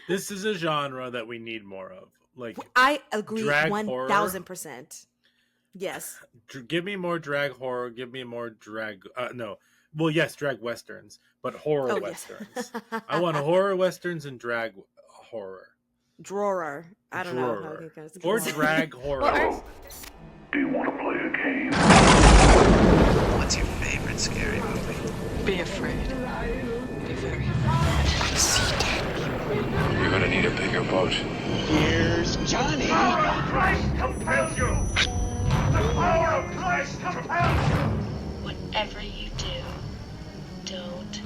This is a genre that we need more of. Like, I agree drag horror. 1000%. Yes. Give me more drag horror. Give me more drag. No. Well, yes, drag westerns, but horror westerns. Yes. I want horror westerns and drag horror. Drawer. I don't know how I think that's or drag horror. Hello. Do you want to play a game? What's your favorite scary movie? Be afraid. Be very afraid. See dead people. You're gonna need a bigger boat. Here's Johnny. The power of Christ compels you! The power of Christ compels you! Whatever you do, don't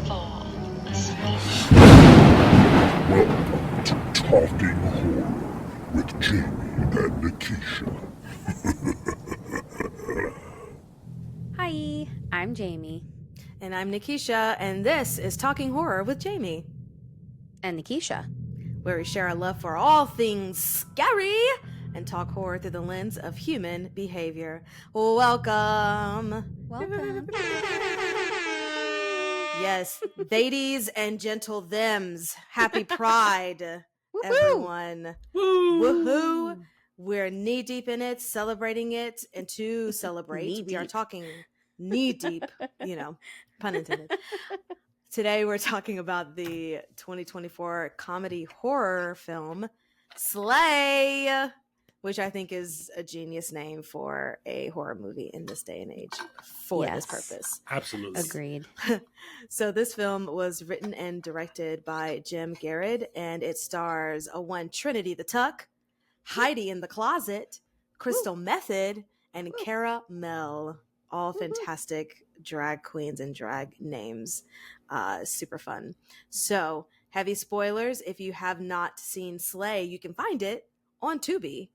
fall asleep. Welcome to Talking Horror with Jamie and Nikisha. Hi, I'm Jamie. And I'm Nikisha, and this is Talking Horror with Jamie. And Nikisha. Where we share our love for all things scary and talk horror through the lens of human behavior. Welcome. Welcome. Yes, ladies and gentle thems. Happy Pride, everyone. Woo! Woohoo! We're knee deep in it, celebrating it, and to celebrate, we are talking knee deep, pun intended. Today we're talking about the 2024 comedy horror film Slay, which I think is a genius name for a horror movie in this day and age for this purpose. Absolutely. Agreed. So this film was written and directed by Jim Garrett, and it stars one Trinity the Tuck, Heidi in the Closet, Crystal Method, and Cara Mel. All fantastic drag queens and drag names. Super fun. So, heavy spoilers. If you have not seen Slay, you can find it on Tubi.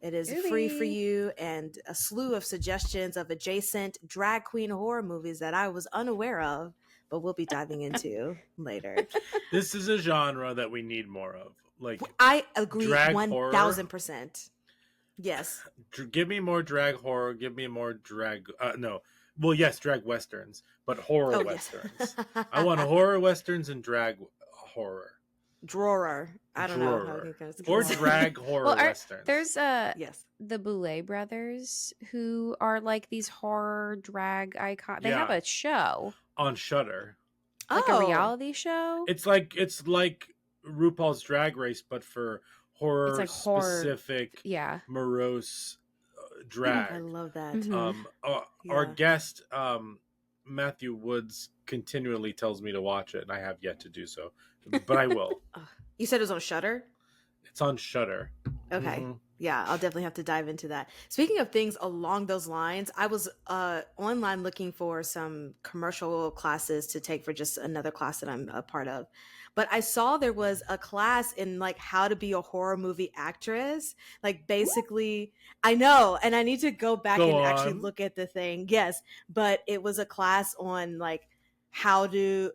It is free for you, and a slew of suggestions of adjacent drag queen horror movies that I was unaware of, but we'll be diving into later. This is a genre that we need more of. Like, I agree drag 1000%. Yes. Give me more drag horror. Give me more drag. No. Well, yes, drag westerns, but horror westerns. Yes. I want horror westerns and drag horror. Drawer. I don't know how I think that's or drag horror westerns. There's the Boulet brothers who are like these horror drag icons. They have a show on Shudder, like a reality show. It's like RuPaul's Drag Race, but for horror, like specific, morose drag. I love that. Mm-hmm. Our guest, Matthew Woods, continually tells me to watch it, and I have yet to do so, but I will. You said it was on Shudder? It's on Shudder. Okay. Mm-hmm. Yeah, I'll definitely have to dive into that. Speaking of things along those lines, I was online looking for some commercial classes to take for just another class that I'm a part of. But I saw there was a class in like how to be a horror movie actress. Like basically, I know, and I need to go back actually look at the thing. Yes, but it was a class on like how to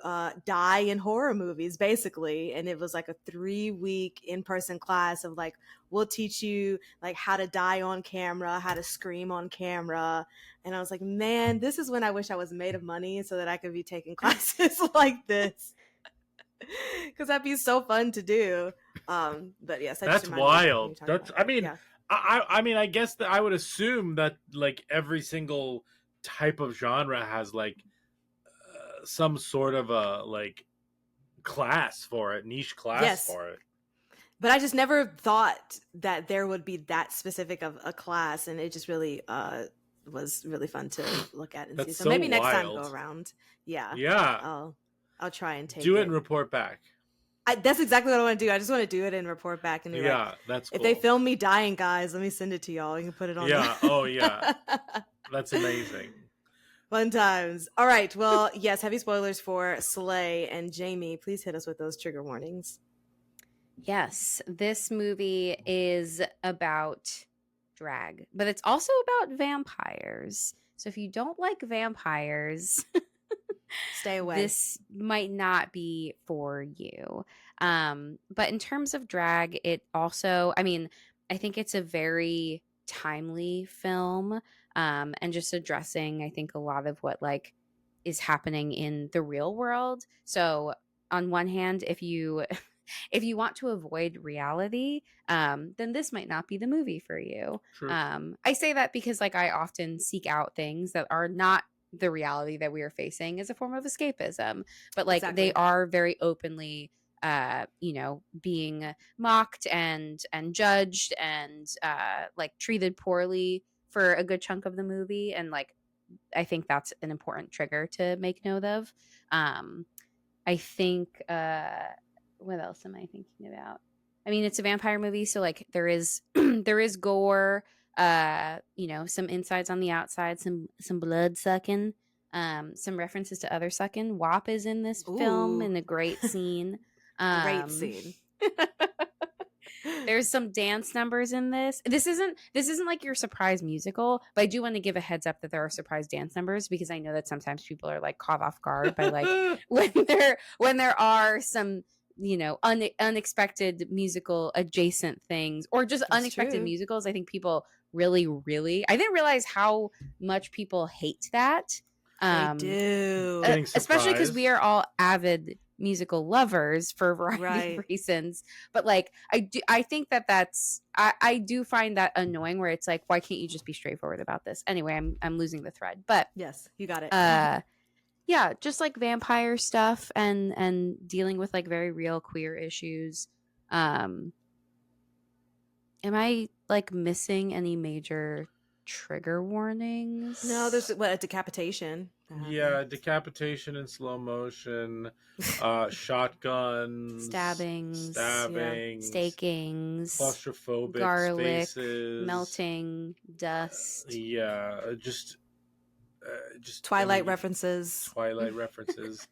die in horror movies, basically. And it was like a 3-week in-person class of like, we'll teach you like how to die on camera, how to scream on camera. And I was like, man, this is when I wish I was made of money so that I could be taking classes like this. Because that'd be so fun to do. But yes, that's wild. That's I mean, I guess that I would assume that like every single type of genre has like some sort of a like class for it, niche class for it. But I just never thought that there would be that specific of a class, and it just really was really fun to look at and see. So maybe next time go around. Yeah. I'll try and take it and report back. That's exactly what I want to do. I just want to do it and report back. And be that's cool. If they film me dying, guys, let me send it to y'all. You can put it on. Yeah. That's amazing. Fun times. All right. Well, yes, heavy spoilers for Slay. And Jamie, please hit us with those trigger warnings. Yes, this movie is about drag, but it's also about vampires. So if you don't like vampires, stay away. This might not be for you. But in terms of drag, it also, I mean, I think it's a very timely film. And just addressing, I think, a lot of what like is happening in the real world. So on one hand, if you if you want to avoid reality, then this might not be the movie for you. True. I say that because like I often seek out things that are not the reality that we are facing as a form of escapism, but like they are very openly being mocked and judged and like treated poorly for a good chunk of the movie, and like I think that's an important trigger to make note of. I think what else am I thinking about? I mean, it's a vampire movie, so like there is there is gore, some insides on the outside, some blood sucking, some references to other sucking. WAP is in this film in a great scene. Great scene. There's some dance numbers in this. This isn't like your surprise musical, but I do want to give a heads up that there are surprise dance numbers, because I know that sometimes people are like caught off guard by like when there are some unexpected musical adjacent things, or just That's unexpected true. musicals. I think people really I didn't realize how much people hate that. They do. Especially because we are all avid musical lovers for a variety of reasons, but like I think that's I do find that annoying, where it's like, why can't you just be straightforward about this? Anyway, I'm losing the thread, but yes, you got it. Yeah, just like vampire stuff and dealing with like very real queer issues. Am I like missing any major trigger warnings? No, there's a decapitation. Yeah, decapitation in slow motion, shotguns, stabbings, stakings, claustrophobic garlic, spaces, melting dust. Yeah, just Twilight references. Twilight references.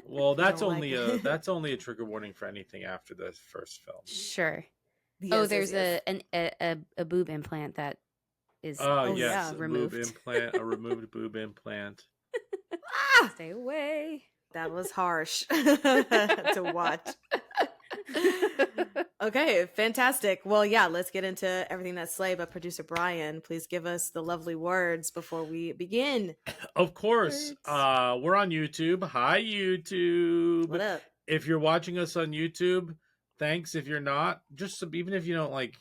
Well, that's only a trigger warning for anything after the first film. Sure. Yes, there's a boob implant that is yes, removed. A boob implant, a removed boob implant. Stay away. That was harsh to watch. Okay, fantastic. Well, yeah, let's get into everything that's Slay. But producer Brian, please give us the lovely words before we begin. Of course. We're on YouTube. Hi, YouTube. What up? If you're watching us on YouTube, thanks. If you're not, just even if you don't like,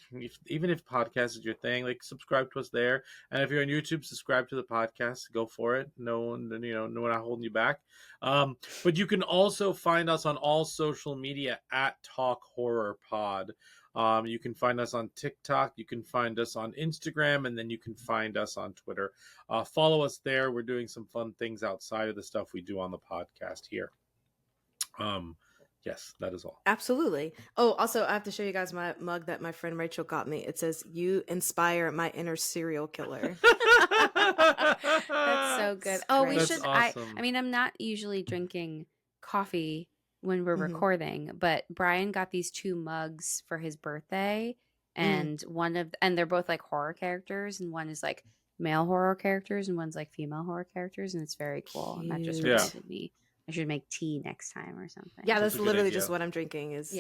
even if podcast is your thing, like subscribe to us there. And if you're on YouTube, subscribe to the podcast. Go for it. No one, we're not holding you back. But you can also find us on all social media at Talk Horror Pod. You can find us on TikTok. You can find us on Instagram, and then you can find us on Twitter. Follow us there. We're doing some fun things outside of the stuff we do on the podcast here. Yes, that is all. Absolutely. Oh, also, I have to show you guys my mug that my friend Rachel got me. It says, "You inspire my inner serial killer." That's so good. Oh, we That's should. awesome. I mean, I'm not usually drinking coffee when we're recording, but Brian got these 2 mugs for his birthday, and and they're both like horror characters, and one is like male horror characters, and one's like female horror characters, and it's very cool. And that just reminded me. I should make tea next time or something. Yeah, that's literally just what I'm drinking is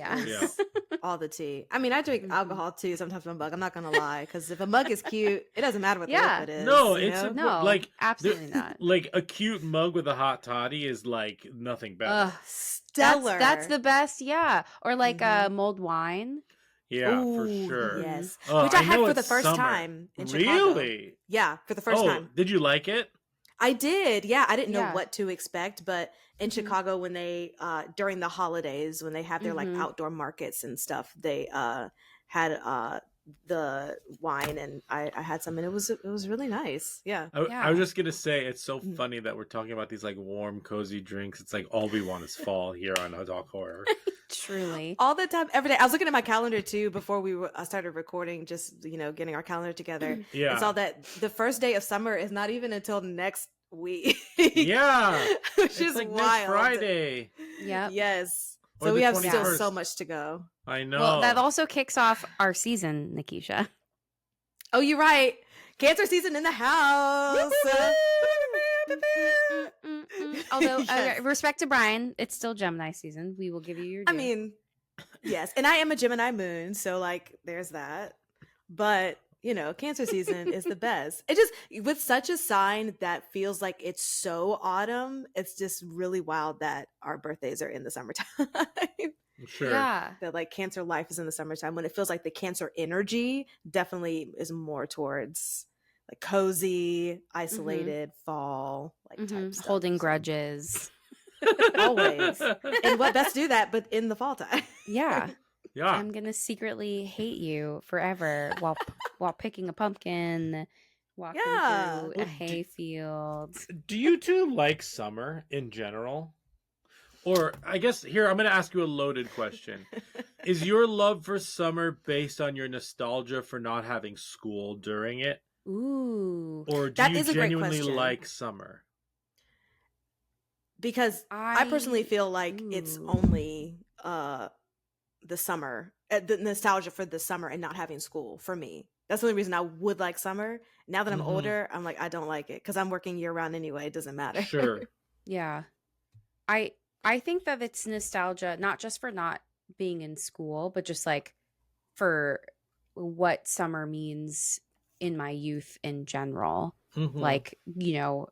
all the tea. I mean, I drink alcohol too sometimes from a mug. I'm not going to lie, because if a mug is cute, it doesn't matter what the liquid is. No, it's like absolutely not. Like a cute mug with a hot toddy is like nothing better. Stellar. That's the best, yeah. Or like mulled wine. Yeah, Ooh, for sure. Yes. Which I had for the first time in Chicago. Really? Yeah, for the first time. Did you like it? I did. Yeah, I didn't know what to expect, but in Chicago, when they during the holidays, when they have their like outdoor markets and stuff, they had the wine, and I had some, and it was really nice. Yeah. I was just gonna say, it's so funny that we're talking about these like warm, cozy drinks. It's like all we want is fall here on Talk Horror. Truly, all the time, every day. I was looking at my calendar too before we started recording, just getting our calendar together. Yeah, and saw that the first day of summer is not even until next week. Yeah, which is like wild. Next Friday. Yeah. Yes. Or so we have 21st. still so much to go. I know. Well, that also kicks off our season, Nikisha. Oh, you're right. Cancer season in the house. Although, respect to Brian, it's still Gemini season. We will give you your due. I mean, yes. And I am a Gemini moon, so like there's that. But, Cancer season is the best. It just, with such a sign that feels like it's so autumn, it's just really wild that our birthdays are in the summertime. Sure. Yeah. That like Cancer life is in the summertime, when it feels like the Cancer energy definitely is more towards like cozy, isolated, fall, like type stuff. Holding So, grudges. always. And what best do that but in the fall time? Yeah. Yeah. I'm gonna secretly hate you forever while picking a pumpkin, walking Yeah. through a Well, hayfield. Do you two like summer in general? Or I guess here I'm going to ask you a loaded question. Is your love for summer based on your nostalgia for not having school during it? Ooh. Or do That you is a great genuinely question. like summer? Because I personally feel like it's Ooh. only the summer, the nostalgia for the summer and not having school for me. That's the only reason I would like summer. Now that I'm Mhm. older, I'm like, I don't like it because I'm working year round anyway. It doesn't matter. Sure. Yeah. I think that it's nostalgia, not just for not being in school, but just like for what summer means in my youth in general. Mhm. Like, you know,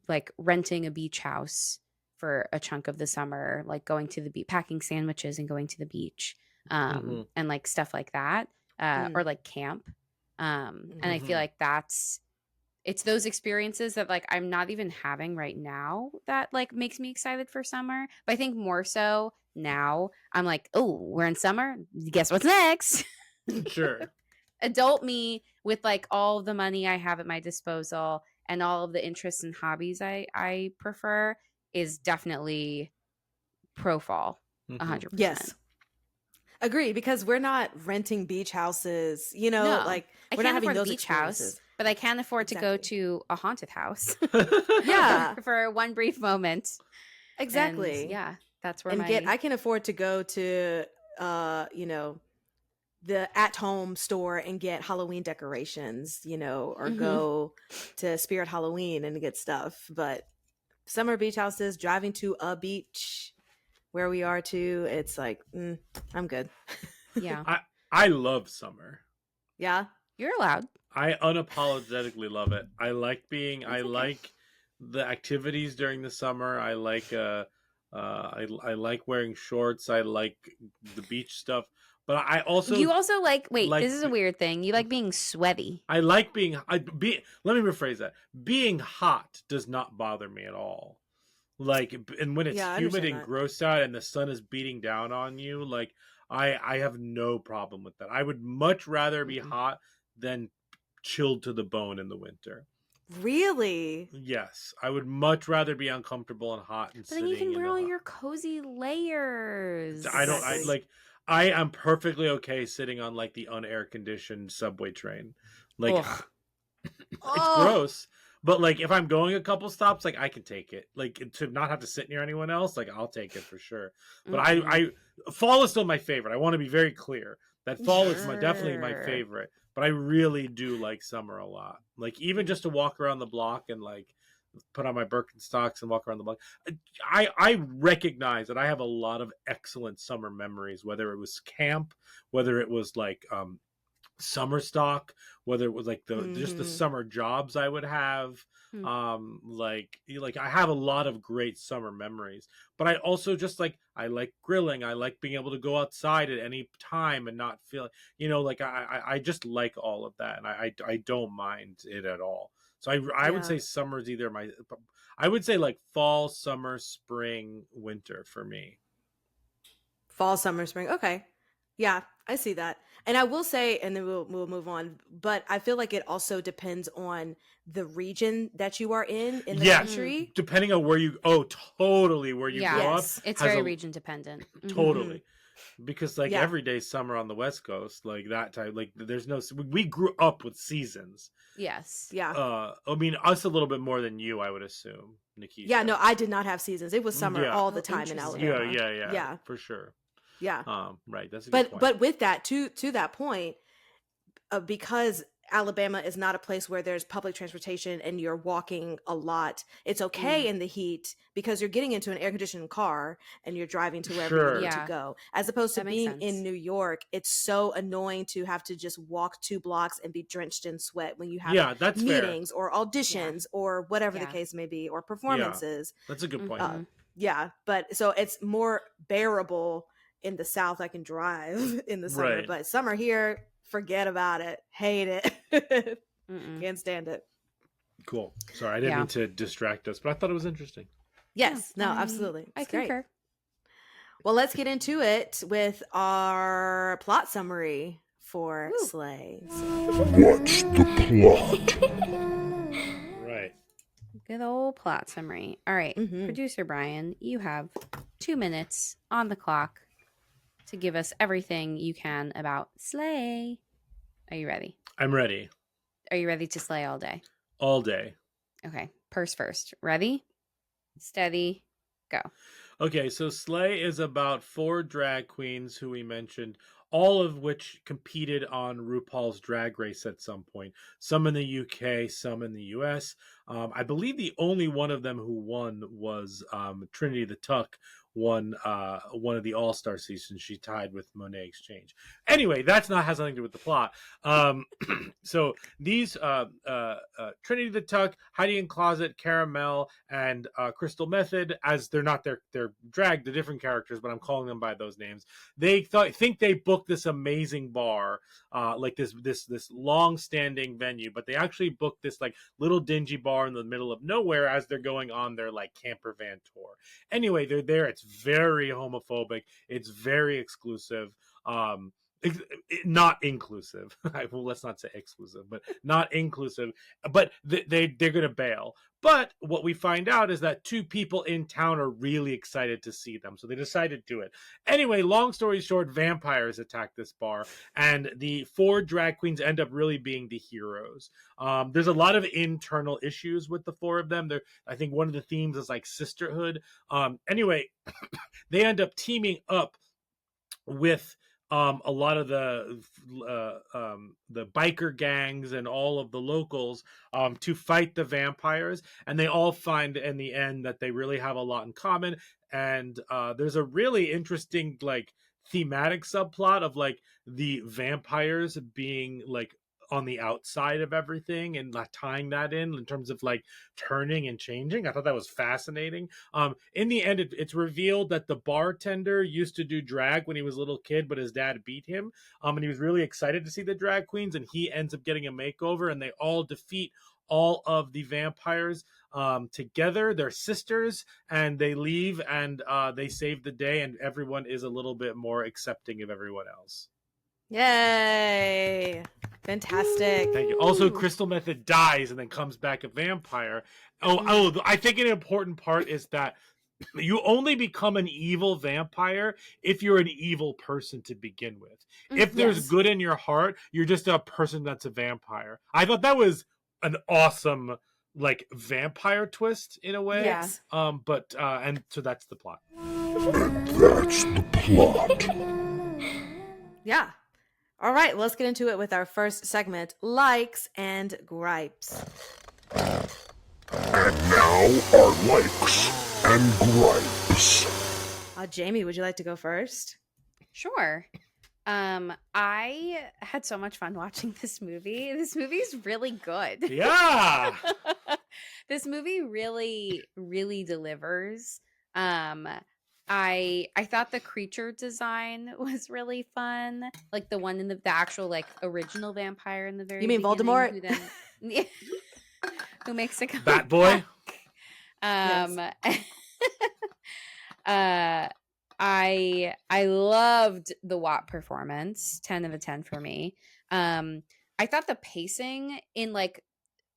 like renting a beach house for a chunk of the summer, like going to the beach, packing sandwiches and going to the beach, Mhm. and like stuff like that, or like camp. And I feel Mhm. like it's those experiences that like I'm not even having right now that like makes me excited for summer. But I think more so now I'm like, oh, we're in summer. Guess what's next? Sure. Adult me with like all the money I have at my disposal and all of the interests and hobbies I prefer is definitely pro fall, Mhm. 100%. Yes. Agree, because we're not renting beach houses, you know, No, like I we're not can't having afford a those beach house, experiences. but I can afford to go Exactly. to a haunted house Yeah, for one brief moment. exactly. And yeah, that's where And my I can afford to go to you know, the at-home store and get Halloween decorations, you know, or Mhm. go to Spirit Halloween and get stuff. But summer beach houses, driving to a beach where we are too, it's like, I'm good. yeah. I love summer. Yeah. You're allowed. I unapologetically love it. I okay. like the activities during the summer. I like I like wearing shorts. I like the beach stuff. But I also You also like wait, like this is a weird thing. You like being sweaty. I like being let me rephrase that. Being hot does not bother me at all. Like, and when it's Yeah, I humid understand and that. gross out and the sun is beating down on you, like I have no problem with that. I would much rather be hot than chilled to the bone in the winter. Really? Yes, I would much rather be uncomfortable and hot and But then you sitting can in wear the all hot. your cozy layers. Exactly. I am perfectly okay sitting on like the unair conditioned subway train. Like Ugh. it's Oh, gross, but like if I'm going a couple stops, like I can take it. Like to not have to sit near anyone else, like I'll take it for sure. But I fall is still my favorite. I want to be very clear that fall is definitely my Sure. favorite. But I really do like summer a lot. Like even just to walk around the block and like put on my Birkenstocks and walk around the block. I recognize that I have a lot of excellent summer memories, whether it was camp, whether it was like summer stock, whether it was like the just the summer jobs I would have. Like I have a lot of great summer memories, but I also just like I like grilling. I like being able to go outside at any time and not feel, like I just like all of that, and I don't mind it at all. So I would yeah. say summer is either I would say like fall, summer, spring, winter for me. Fall, summer, spring. Okay. Yeah, I see that. And I will say, and then we'll move on, but I feel like it also depends on the region that you are in the Yeah, country. depending on where you totally where you Yeah. grow up Yes. It's has very a region dependent. totally because like Yeah. every day summer on the West Coast, like that type, like there's no, we grew up with seasons. Yes. Yeah. I mean us a little bit more than you, I would assume, Nikisha. Yeah, no, I did not have seasons. It was summer Yeah. all the Oh, time in interesting. Yeah, Alabama. Yeah. for sure. Yeah. Right, that's a good point. But with that, to that point, because Alabama is not a place where there's public transportation and you're walking a lot, it's okay in the heat because you're getting into an air conditioned car and you're driving to wherever Sure. you need Yeah. to go. As opposed to That makes being sense. in New York, it's so annoying to have to just walk 2 blocks and be drenched in sweat when you have Yeah, that's fair. meetings or auditions or whatever the Yeah. case may be, or performances. That's a good point. Yeah, but so it's more bearable in the South, I can drive in the summer, Right. but summer here, forget about it. Hate it. Can't stand it. Cool. Sorry, I didn't mean to distract us, but I thought it was interesting. Yes, no, absolutely. I It's great. concur. Well, let's get into it with our plot summary for Slays. What's the plot? Right. Good old plot summary. All right, Producer Brian, you have 2 minutes on the clock to give us everything you can about Slay. Are you ready? I'm ready. Are you ready to slay all day? All day. Okay, purse first. Ready? Steady, go. Okay, so Slay is about 4 drag queens who we mentioned, all of which competed on RuPaul's Drag Race at some point. Some in the UK, some in the US. I believe the only one of them who won was Trinity the Tuck, won one of the All-Star seasons. She tied with Monet Exchange. Anyway, that's not has nothing to do with the plot. So these Trinity the Tuck, Heidi in Closet, Caramel, and Crystal Method, as they're not their drag, the different characters, but I'm calling them by those names. They think they booked this amazing bar, like this long-standing venue, but they actually booked this like little dingy bar in the middle of nowhere as they're going on their like camper van tour. Anyway, they're there. It's very homophobic. It's very exclusive. Not inclusive. Well, let's not say exclusive, but not inclusive. But they're gonna bail. But what we find out is that 2 people in town are really excited to see them, so they decide to do it. Anyway, long story short, vampires attack this bar, and the 4 drag queens end up really being the heroes. There's a lot of internal issues with the 4 of them. I think one of the themes is like sisterhood. Anyway, they end up teaming up with a lot of the biker gangs and all of the locals to fight the vampires, and they all find in the end that they really have a lot in common. And there's a really interesting like thematic subplot of like the vampires being like on the outside of everything and not tying that in terms of like turning and changing. I thought that was fascinating. In the end, it's revealed that the bartender used to do drag when he was a little kid, but his dad beat him. And he was really excited to see the drag queens, and he ends up getting a makeover, and they all defeat all of the vampires together. They're sisters, and they leave, and they save the day, and everyone is a little bit more accepting of everyone else. Yay! Fantastic. Thank you. Also, Crystal Method dies and then comes back a vampire. I think an important part is that you only become an evil vampire if you're an evil person to begin with. If there's good in your heart, you're just a person that's a vampire. I thought that was an awesome like vampire twist in a way. Yes. But and so that's the plot. And that's the plot. Yeah. All right, let's get into it with our first segment, likes and gripes. And now our likes and gripes. Jamie, would you like to go first? Sure. I had so much fun watching this movie. This movie's really good. Yeah. This movie really, really delivers. I thought the creature design was really fun, like the one in the actual like original vampire in the very. You mean beginning, Voldemort? Who, then, who makes a Bat Boy? I loved the Watt performance. 10 out of 10 for me. I thought the pacing in like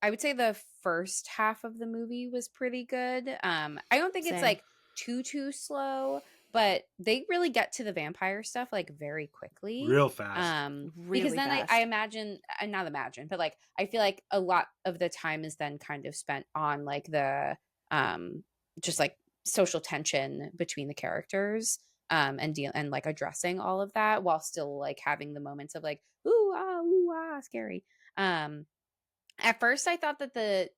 I would say the first half of the movie was pretty good. I don't think it's like too slow, but they really get to the vampire stuff like very quickly, real fast. Because then I imagine, not imagine, but like I feel like a lot of the time is then kind of spent on like the just like social tension between the characters and like addressing all of that while still like having the moments of like ooh ah scary. At first I thought that the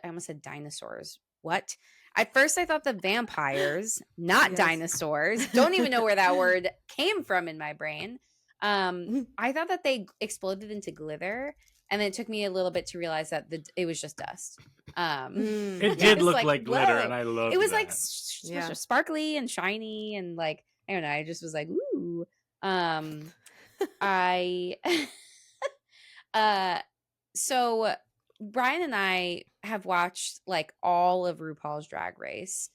I almost said dinosaurs. What? At first I thought the vampires, not dinosaurs, don't even know where that word came from in my brain. I thought that they exploded into glitter, and then it took me a little bit to realize that it was just dust. It did look like glitter, and I loved it. It was like sparkly and shiny, and like I don't know. I just was like, ooh. I so Brian and I have watched like all of RuPaul's Drag Race.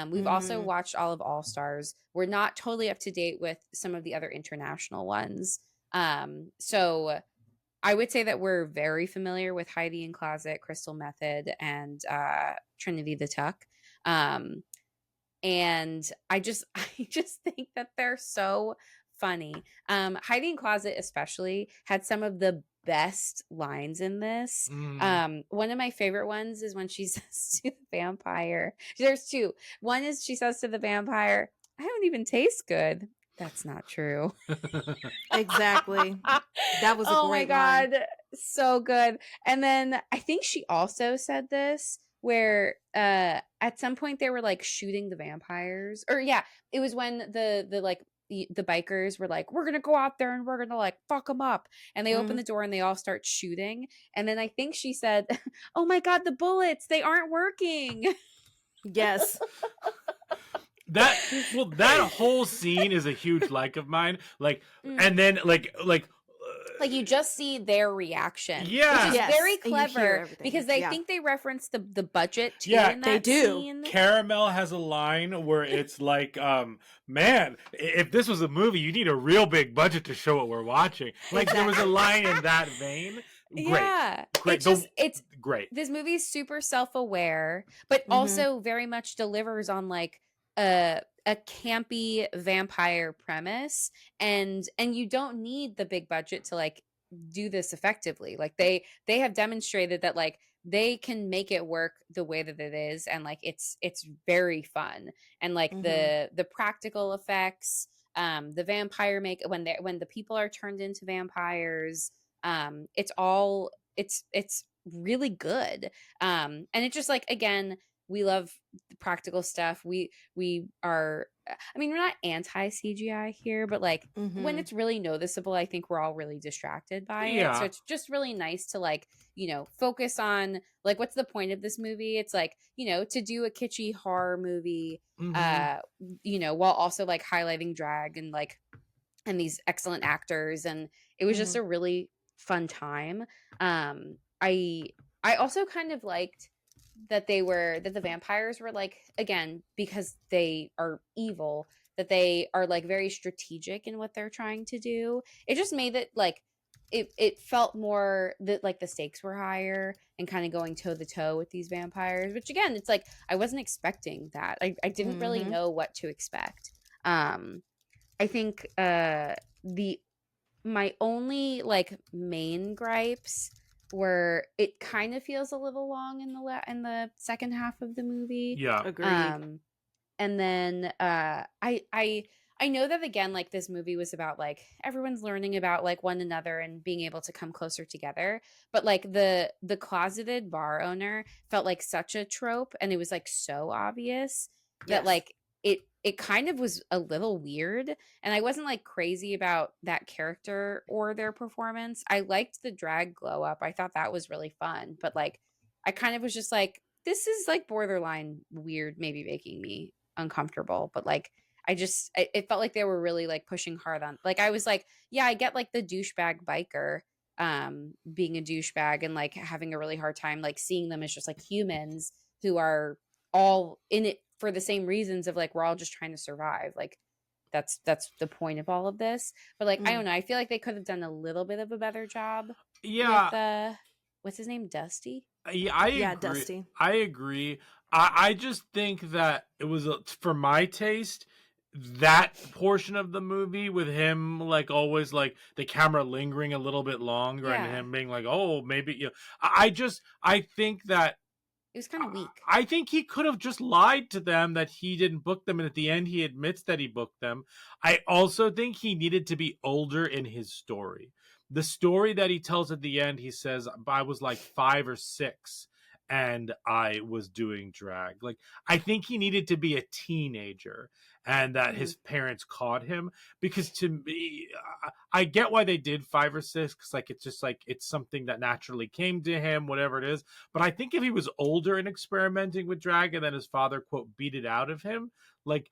We've also watched all of All Stars. We're not totally up to date with some of the other international ones. So I would say that we're very familiar with Heidi N Closet, Crystal Method, and Trinity the Tuck. And I just think that they're so funny. Heidi N Closet especially had some of the best lines in this. One of my favorite ones is when she says to the vampire, there's two. One is she says to the vampire, I don't even taste good. That's not true. Exactly. That was a oh great my God. line. So good. And then I think she also said this where at some point they were like shooting the vampires, or yeah, it was when the like the bikers were like, we're gonna go out there and we're gonna like fuck them up, and they open the door and they all start shooting, and then I think she said, oh my God, the bullets, they aren't working. Yes. That whole scene is a huge like of mine. Like, and then like you just see their reaction, yeah, which is very And you hear clever everything. because they Yeah. think they reference the budget too. Yeah, in that they do. scene. Caramel has a line where it's like, man, if this was a movie, you need a real big budget to show what we're watching. Like there was a line in that vein. Great. Yeah, Great. It's great. This movie is super self-aware, but also very much delivers on like a campy vampire premise, and you don't need the big budget to like do this effectively. Like they have demonstrated that like they can make it work the way that it is, and like it's very fun, and like the practical effects, the vampire make when the people are turned into vampires, it's all it's really good, and it's just like, again, we love the practical stuff. We are, I mean, we're not anti CGI here, but like when it's really noticeable, I think we're all really distracted by it. So it's just really nice to like, focus on like, what's the point of this movie? It's like, to do a kitschy horror movie, while also like highlighting drag and like, and these excellent actors. And it was just a really fun time. I also kind of liked that the vampires were like, again, because they are evil, that they are like very strategic in what they're trying to do. It just made it like it felt more that like the stakes were higher and kind of going toe to toe with these vampires, which again, it's like I wasn't expecting that. I didn't really know what to expect. I think my only like main gripes where it kind of feels a little long in the second half of the movie. Yeah, agreed. And then I know that, again, like this movie was about like everyone's learning about like one another and being able to come closer together, but like the closeted bar owner felt like such a trope, and it was like so obvious that like it kind of was a little weird, and I wasn't like crazy about that character or their performance. I liked the drag glow up. I thought that was really fun, but like I kind of was just like, this is like borderline weird, maybe making me uncomfortable, but like it felt like they were really like pushing hard on, like, I was like, yeah, I get like the douchebag biker being a douchebag and like having a really hard time like seeing them as just like humans who are all in it for the same reasons of like we're all just trying to survive. Like that's the point of all of this. But like I don't know, I feel like they could have done a little bit of a better job. Yeah. With what's his name, Dusty? Yeah, I agree. Dusty. I agree. I just think that it was for my taste, that portion of the movie with him like always like the camera lingering a little bit longer and him being like, oh, maybe I think that it was kind of weak. I think he could have just lied to them that he didn't book them, and at the end he admits that he booked them. I also think he needed to be older in his story. The story that he tells at the end, he says, I was like 5 or 6 and I was doing drag. Like, I think he needed to be a teenager, and that his parents caught him, because to me, I get why they did 5 or 6, because like it's just like it's something that naturally came to him, whatever it is. But I think if he was older and experimenting with drag, and then his father quote beat it out of him, like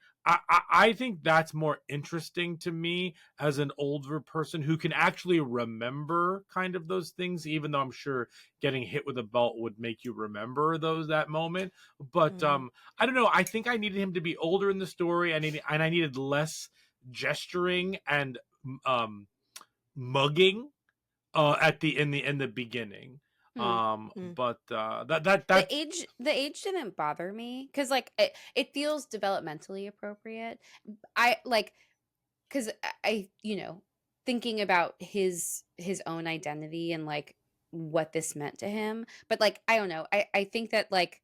I think that's more interesting to me as an older person who can actually remember kind of those things, even though I'm sure getting hit with a belt would make you remember that moment. But I don't know. I think I needed him to be older in the story, and I needed less gesturing and mugging at the beginning. But that the age didn't bother me because like it feels developmentally appropriate. I like because I thinking about his own identity and like what this meant to him, but like I don't know, I think that like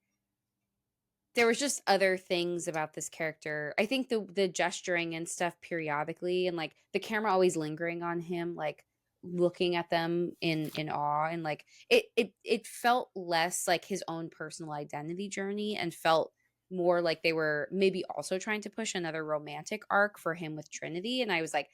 there was just other things about this character. I think the gesturing and stuff periodically, and like the camera always lingering on him, like looking at them in awe, and like it felt less like his own personal identity journey and felt more like they were maybe also trying to push another romantic arc for him with Trinity. And I was like,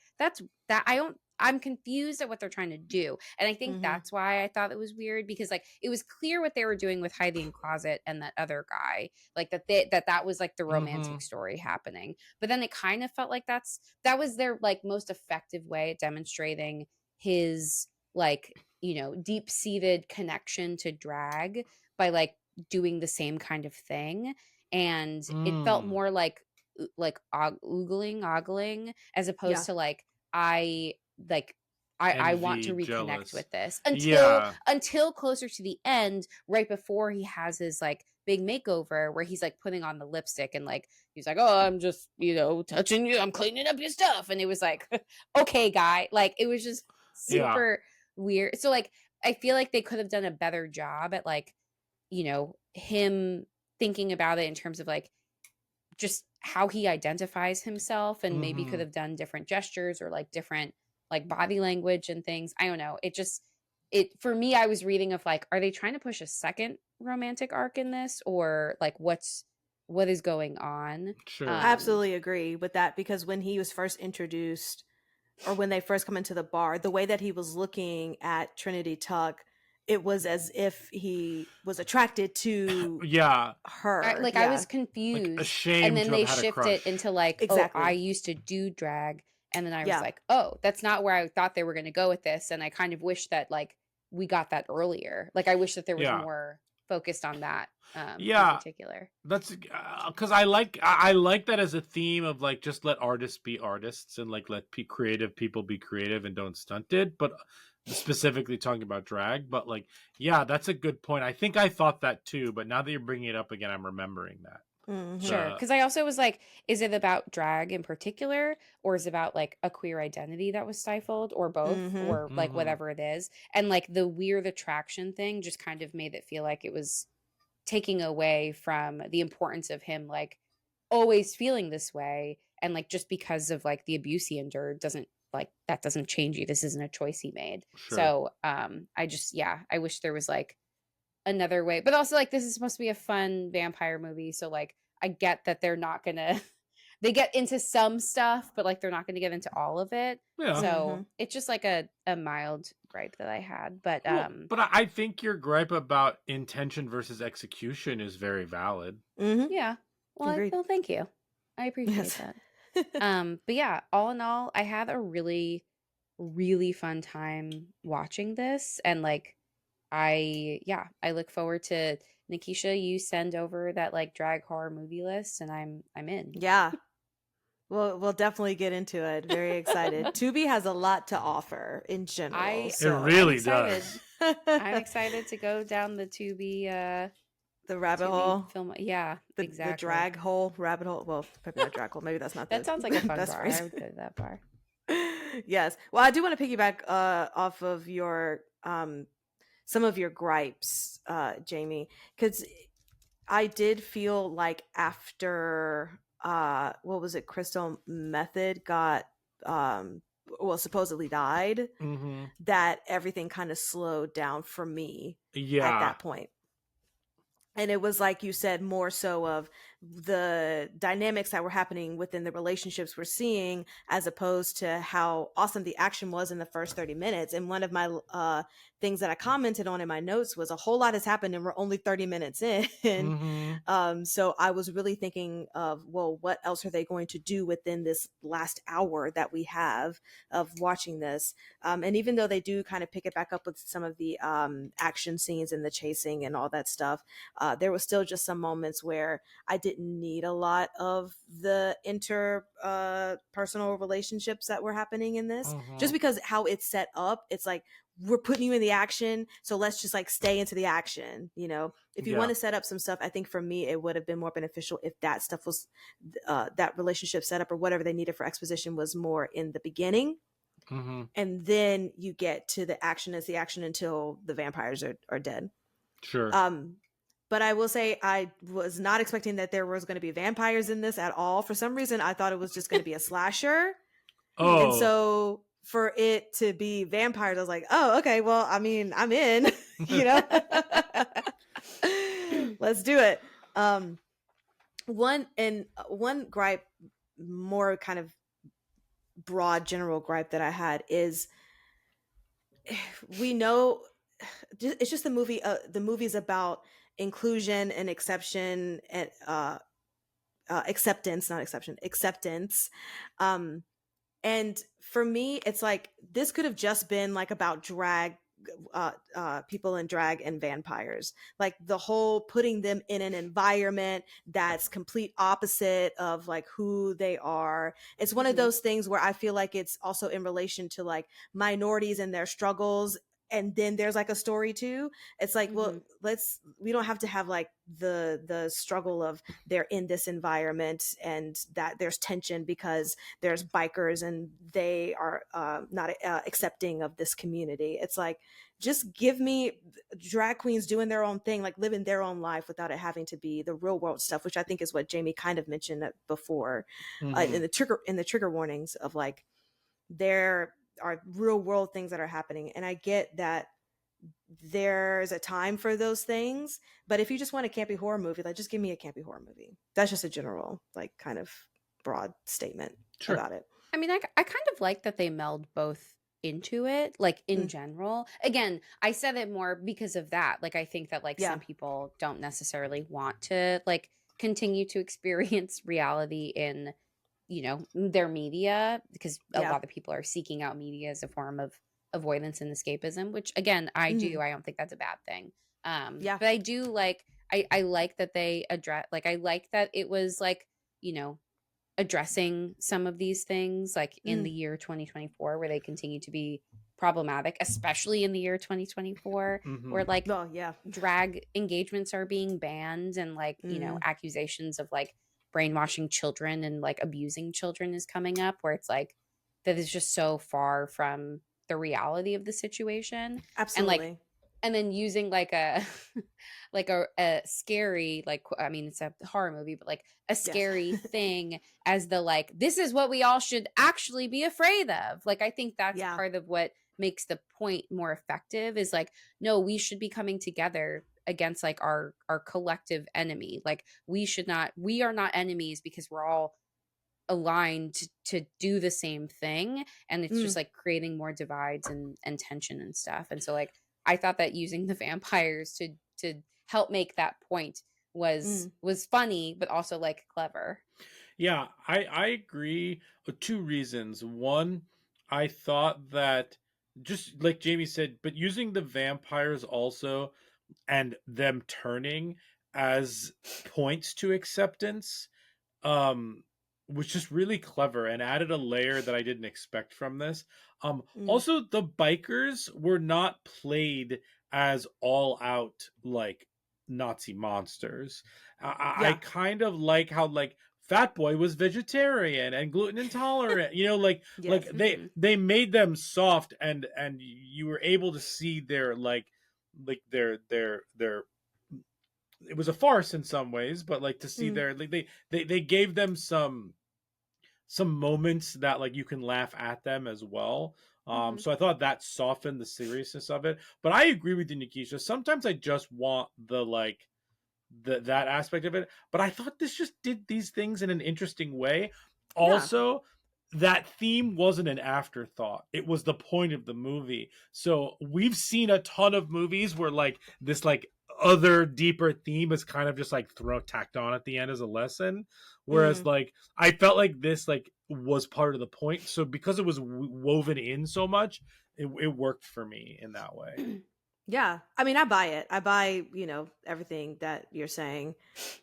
I'm confused at what they're trying to do. And I think that's why I thought it was weird, because like it was clear what they were doing with hiding in closet and that other guy, like that was like the romantic story happening. But then it kind of felt like that was their like most effective way at demonstrating his like deep-seated connection to drag by like doing the same kind of thing. And it felt more like ogling as opposed to like I want to reconnect jealous with this until closer to the end, right before he has his like big makeover where he's like putting on the lipstick and like he's like, oh, I'm just touching you, I'm cleaning up your stuff. And it was like, okay, guy, like it was just super weird. So like I feel like they could have done a better job at like him thinking about it in terms of like just how he identifies himself, and maybe could have done different gestures or like different like body language and things. I don't know. It for me, I was reading of like, are they trying to push a second romantic arc in this, or like what is going on? Sure. I absolutely agree with that, because when he was first introduced, or when they first come into the bar, the way that he was looking at Trinity Tuck, it was as if he was attracted to her. I was confused, like ashamed, and then to they have had a shift crush. it into like, Exactly. oh, I used to do drag, and then I was like, oh, that's not where I thought they were going to go with this, and I kind of wish that like we got that earlier. Like I wish that there was more focused on that. In particular. That's because I like that as a theme of like, just let artists be artists, and like let creative people be creative and don't stunt it. But specifically talking about drag, but like, that's a good point. I think I thought that too, but now that you're bringing it up again, I'm remembering that. Sure, because I also was like, is it about drag in particular, or is it about like a queer identity that was stifled, or both, or like whatever it is? And like the weird attraction thing just kind of made it feel like it was taking away from the importance of him like always feeling this way, and like just because of like the abuse he endured doesn't change you. This isn't a choice he made. Sure. So I wish there was like another way, but also like this is supposed to be a fun vampire movie, so like I get that they're not gonna they get into some stuff, but like they're not gonna get into all of it. So it's just like a mild gripe that I had, but but I think your gripe about intention versus execution is very valid. Well, thank you, I appreciate that. But yeah, all in all, I had a really, really fun time watching this, and like I look forward to Nikisha, you send over that like drag horror movie list, and I'm in. Yeah. We'll definitely get into it. Very excited. Tubi has a lot to offer in general. It really does. I'm excited to go down the Tubi the rabbit hole film. Yeah, exactly. The drag hole, rabbit hole. Well, maybe not drag hole. Maybe that's not. That sounds like a fun bar. I would go to that bar. Yes. Well, I do want to piggyback off of your some of your gripes, Jamie, because I did feel like after what was it, Crystal Method got supposedly died, that everything kind of slowed down for me at that point. And it was like you said, more so of the dynamics that were happening within the relationships we're seeing, as opposed to how awesome the action was in the first 30 minutes. And one of my things that I commented on in my notes was a whole lot has happened and we're only 30 minutes in. Mm-hmm. So I was really thinking of, well, what else are they going to do within this last hour that we have of watching this? And even though they do kind of pick it back up with some of the action scenes and the chasing and all that stuff, there was still just some moments where I didn't need a lot of the interpersonal relationships that were happening in this, just because how it's set up. It's like, we're putting you in the action, so let's just like stay into the action. You know, if you want to set up some stuff, I think for me it would have been more beneficial if that stuff was that relationship setup or whatever they needed for exposition was more in the beginning. And then you get to the action as the action until the vampires are dead. Sure. But I will say I was not expecting that there was going to be vampires in this at all. For some reason, I thought it was just going to be a slasher. And so for it to be vampires, I was like, oh, okay, well, I mean, I'm in, you know, let's do it. One gripe, more kind of broad general gripe that I had is, we know it's just the movie. The movie's about inclusion and exception and acceptance, not exception, acceptance. And for me, it's like, this could have just been like about drag, people in drag and vampires, like the whole putting them in an environment that's complete opposite of like who they are. It's one of those things where I feel like it's also in relation to like minorities and their struggles, and then there's like a story too. It's like, well, we don't have to have like the struggle of they're in this environment and that there's tension because there's bikers and they are not accepting of this community. It's like, just give me drag queens doing their own thing, like living their own life without it having to be the real world stuff, which I think is what Jamie kind of mentioned before in the trigger warnings of like, there are real world things that are happening. And I get that there's a time for those things, but if you just want a campy horror movie, like, just give me a campy horror movie. That's just a general, like, kind of broad statement about it. I mean, I kind of like that they meld both into it, like in general. Again, I said it more because of that. Like, I think that like some people don't necessarily want to like continue to experience reality in, you know, their media, because a lot of people are seeking out media as a form of avoidance and escapism, which again, I do. I don't think that's a bad thing. But I do like, I like that they address, like, I like that it was like, you know, addressing some of these things like in the year 2024, where they continue to be problematic, especially in the year 2024, where like drag engagements are being banned and like, you know, accusations of like brainwashing children and like abusing children is coming up, where it's like, that is just so far from the reality of the situation. Absolutely. And like, and then using like a like a scary, like, I mean, it's a horror movie, but like a scary thing as the like, this is what we all should actually be afraid of. Like, I think that's part of what makes the point more effective, is like, no, we should be coming together against like our collective enemy. Like, we are not enemies because we're all aligned to do the same thing. And it's just like creating more divides and tension and stuff. And so like, I thought that using the vampires to help make that point was funny, but also like clever. Yeah, I agree for two reasons. One, I thought that, just like Jamie said, but using the vampires also and them turning as points to acceptance was just really clever and added a layer that I didn't expect from this. Also, the bikers were not played as all out like Nazi monsters. I kind of like how like Fat Boy was vegetarian and gluten intolerant. You know, like they made them soft, and you were able to see their like their it was a farce in some ways, but like to see their like they gave them some moments that like you can laugh at them as well. So I thought that softened the seriousness of it. But I agree with you, Nikisha. Sometimes I just want the like that aspect of it. But I thought this just did these things in an interesting way. Yeah. Also, that theme wasn't an afterthought. It was the point of the movie. So we've seen a ton of movies where like this like other deeper theme is kind of just like tacked on at the end as a lesson. Whereas like I felt like this like was part of the point. So because it was woven in so much, it worked for me in that way. Yeah. I mean, I buy it. I buy, everything that you're saying.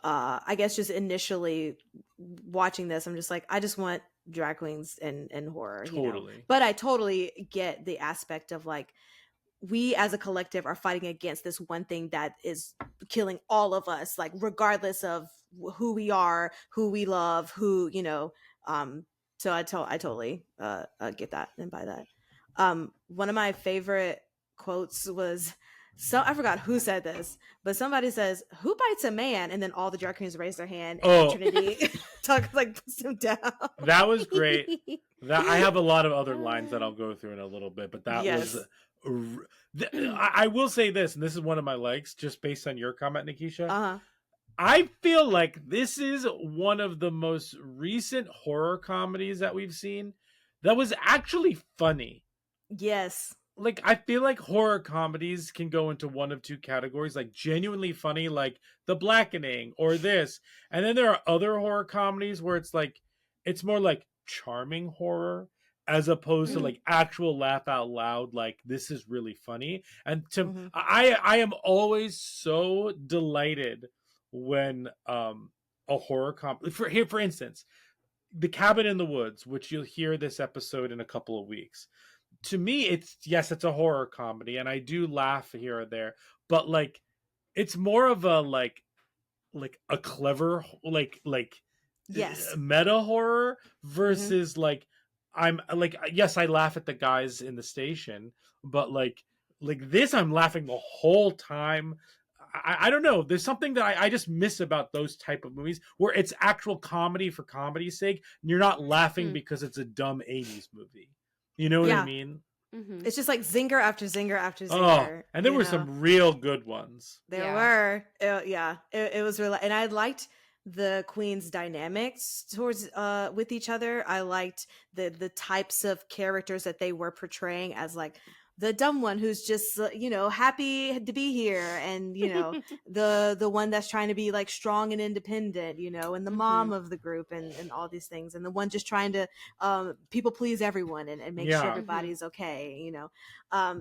I guess just initially watching this, I'm just like, I just want drag queens and horror, Totally. But I totally get the aspect of like, we as a collective are fighting against this one thing that is killing all of us, like regardless of who we are, who we love, who, so I totally get that and buy that. One of my favorite quotes was, I forgot who said this, but somebody says, "Who bites a man?" And then all the drag queens raise their hand, and Trinity puts him down. That was great. That I have a lot of other lines that I'll go through in a little bit, but that was. I will say this, and this is one of my likes, just based on your comment, Nikisha. I feel like this is one of the most recent horror comedies that we've seen that was actually funny. Yes. Like, I feel like horror comedies can go into one of two categories, like genuinely funny, like The Blackening or this. And then there are other horror comedies where it's like, it's more like charming horror as opposed to like actual laugh out loud, like this is really funny. And I am always so delighted when a horror comedy, for instance, The Cabin in the Woods, which you'll hear this episode in a couple of weeks. To me, it's a horror comedy, and I do laugh here or there, but like it's more of a like a clever like yes meta horror versus like I'm like, yes, I laugh at the guys in the station, but like this I'm laughing the whole time. I don't know. There's something that I just miss about those type of movies where it's actual comedy for comedy's sake. And you're not laughing because it's a dumb 80s movie. You know what I mean? It's just like zinger after zinger after zinger. Oh, and there were some real good ones. There were. It was really, and I liked the queens' dynamics towards with each other. I liked the types of characters that they were portraying as like the dumb one who's just happy to be here, and the one that's trying to be like strong and independent, and the mom of the group, and all these things, and the one just trying to people please everyone and make sure everybody's okay,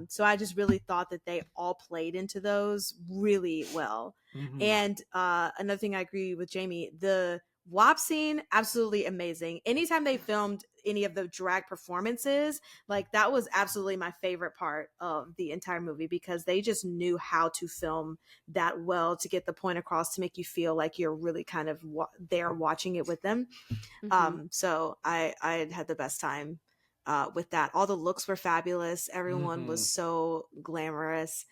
so I just really thought that they all played into those really well. And another thing I agree with Jamie, the WAP scene, absolutely amazing. Anytime they filmed any of the drag performances, like that was absolutely my favorite part of the entire movie, because they just knew how to film that well to get the point across, to make you feel like you're really kind of there watching it with them. So I had the best time with that. All the looks were fabulous. Everyone was so glamorous.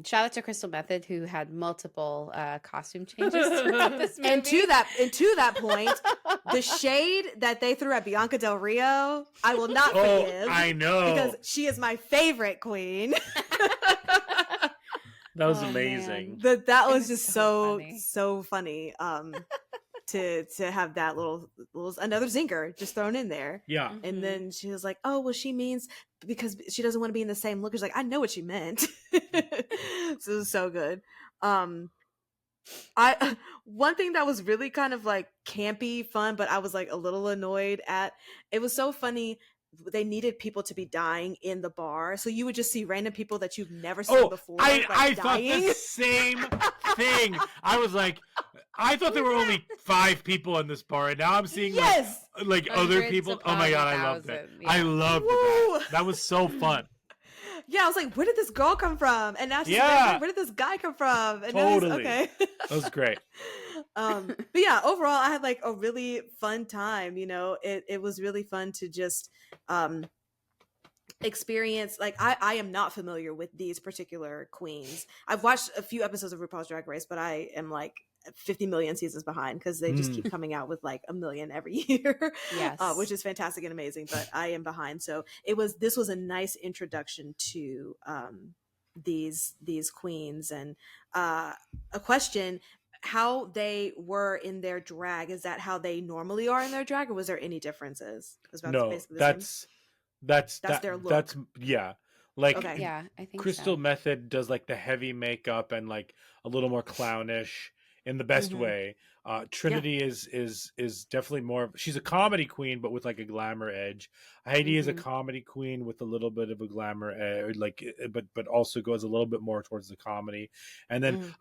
Shout out to Crystal Method, who had multiple costume changes throughout this movie. And to that point, the shade that they threw at Bianca Del Rio, I will not forgive. I know, because she is my favorite queen. That was amazing. That was just so funny. To have that little another zinger just thrown in there. Yeah. And then she was like, oh, well, she means because she doesn't want to be in the same look. She's like, I know what she meant. So it was so good. One thing that was really kind of like campy fun, but I was like a little annoyed at, it was so funny. They needed people to be dying in the bar, so you would just see random people that you've never seen before. I thought the same thing. I was like, I thought there were only 5 people in this bar, and now I'm seeing like other people. Oh my god, I loved it. Yeah. I loved it. That was so fun. Yeah, I was like, where did this girl come from? And now she's like, where did this guy come from? And totally. Okay. That was great. But yeah, overall, I had like a really fun time. It was really fun to just experience. Like, I am not familiar with these particular queens. I've watched a few episodes of RuPaul's Drag Race, but I am like 50 million seasons behind, because they just keep coming out with like a million every year. Yes. Which is fantastic and amazing, but I am behind. So this was a nice introduction to these queens. And a question, how they were in their drag, is that how they normally are in their drag, or was there any differences? It was No, basically the same. that's That's their that's look. yeah. Like Okay. Yeah, I think Crystal so. Method does like the heavy makeup and like a little more clownish in the best Mhm. way. Trinity is definitely more. She's a comedy queen, but with like a glamour edge. Heidi is a Mhm. comedy queen with a little bit of a glamour edge, like, but also goes a little bit more towards the comedy. And then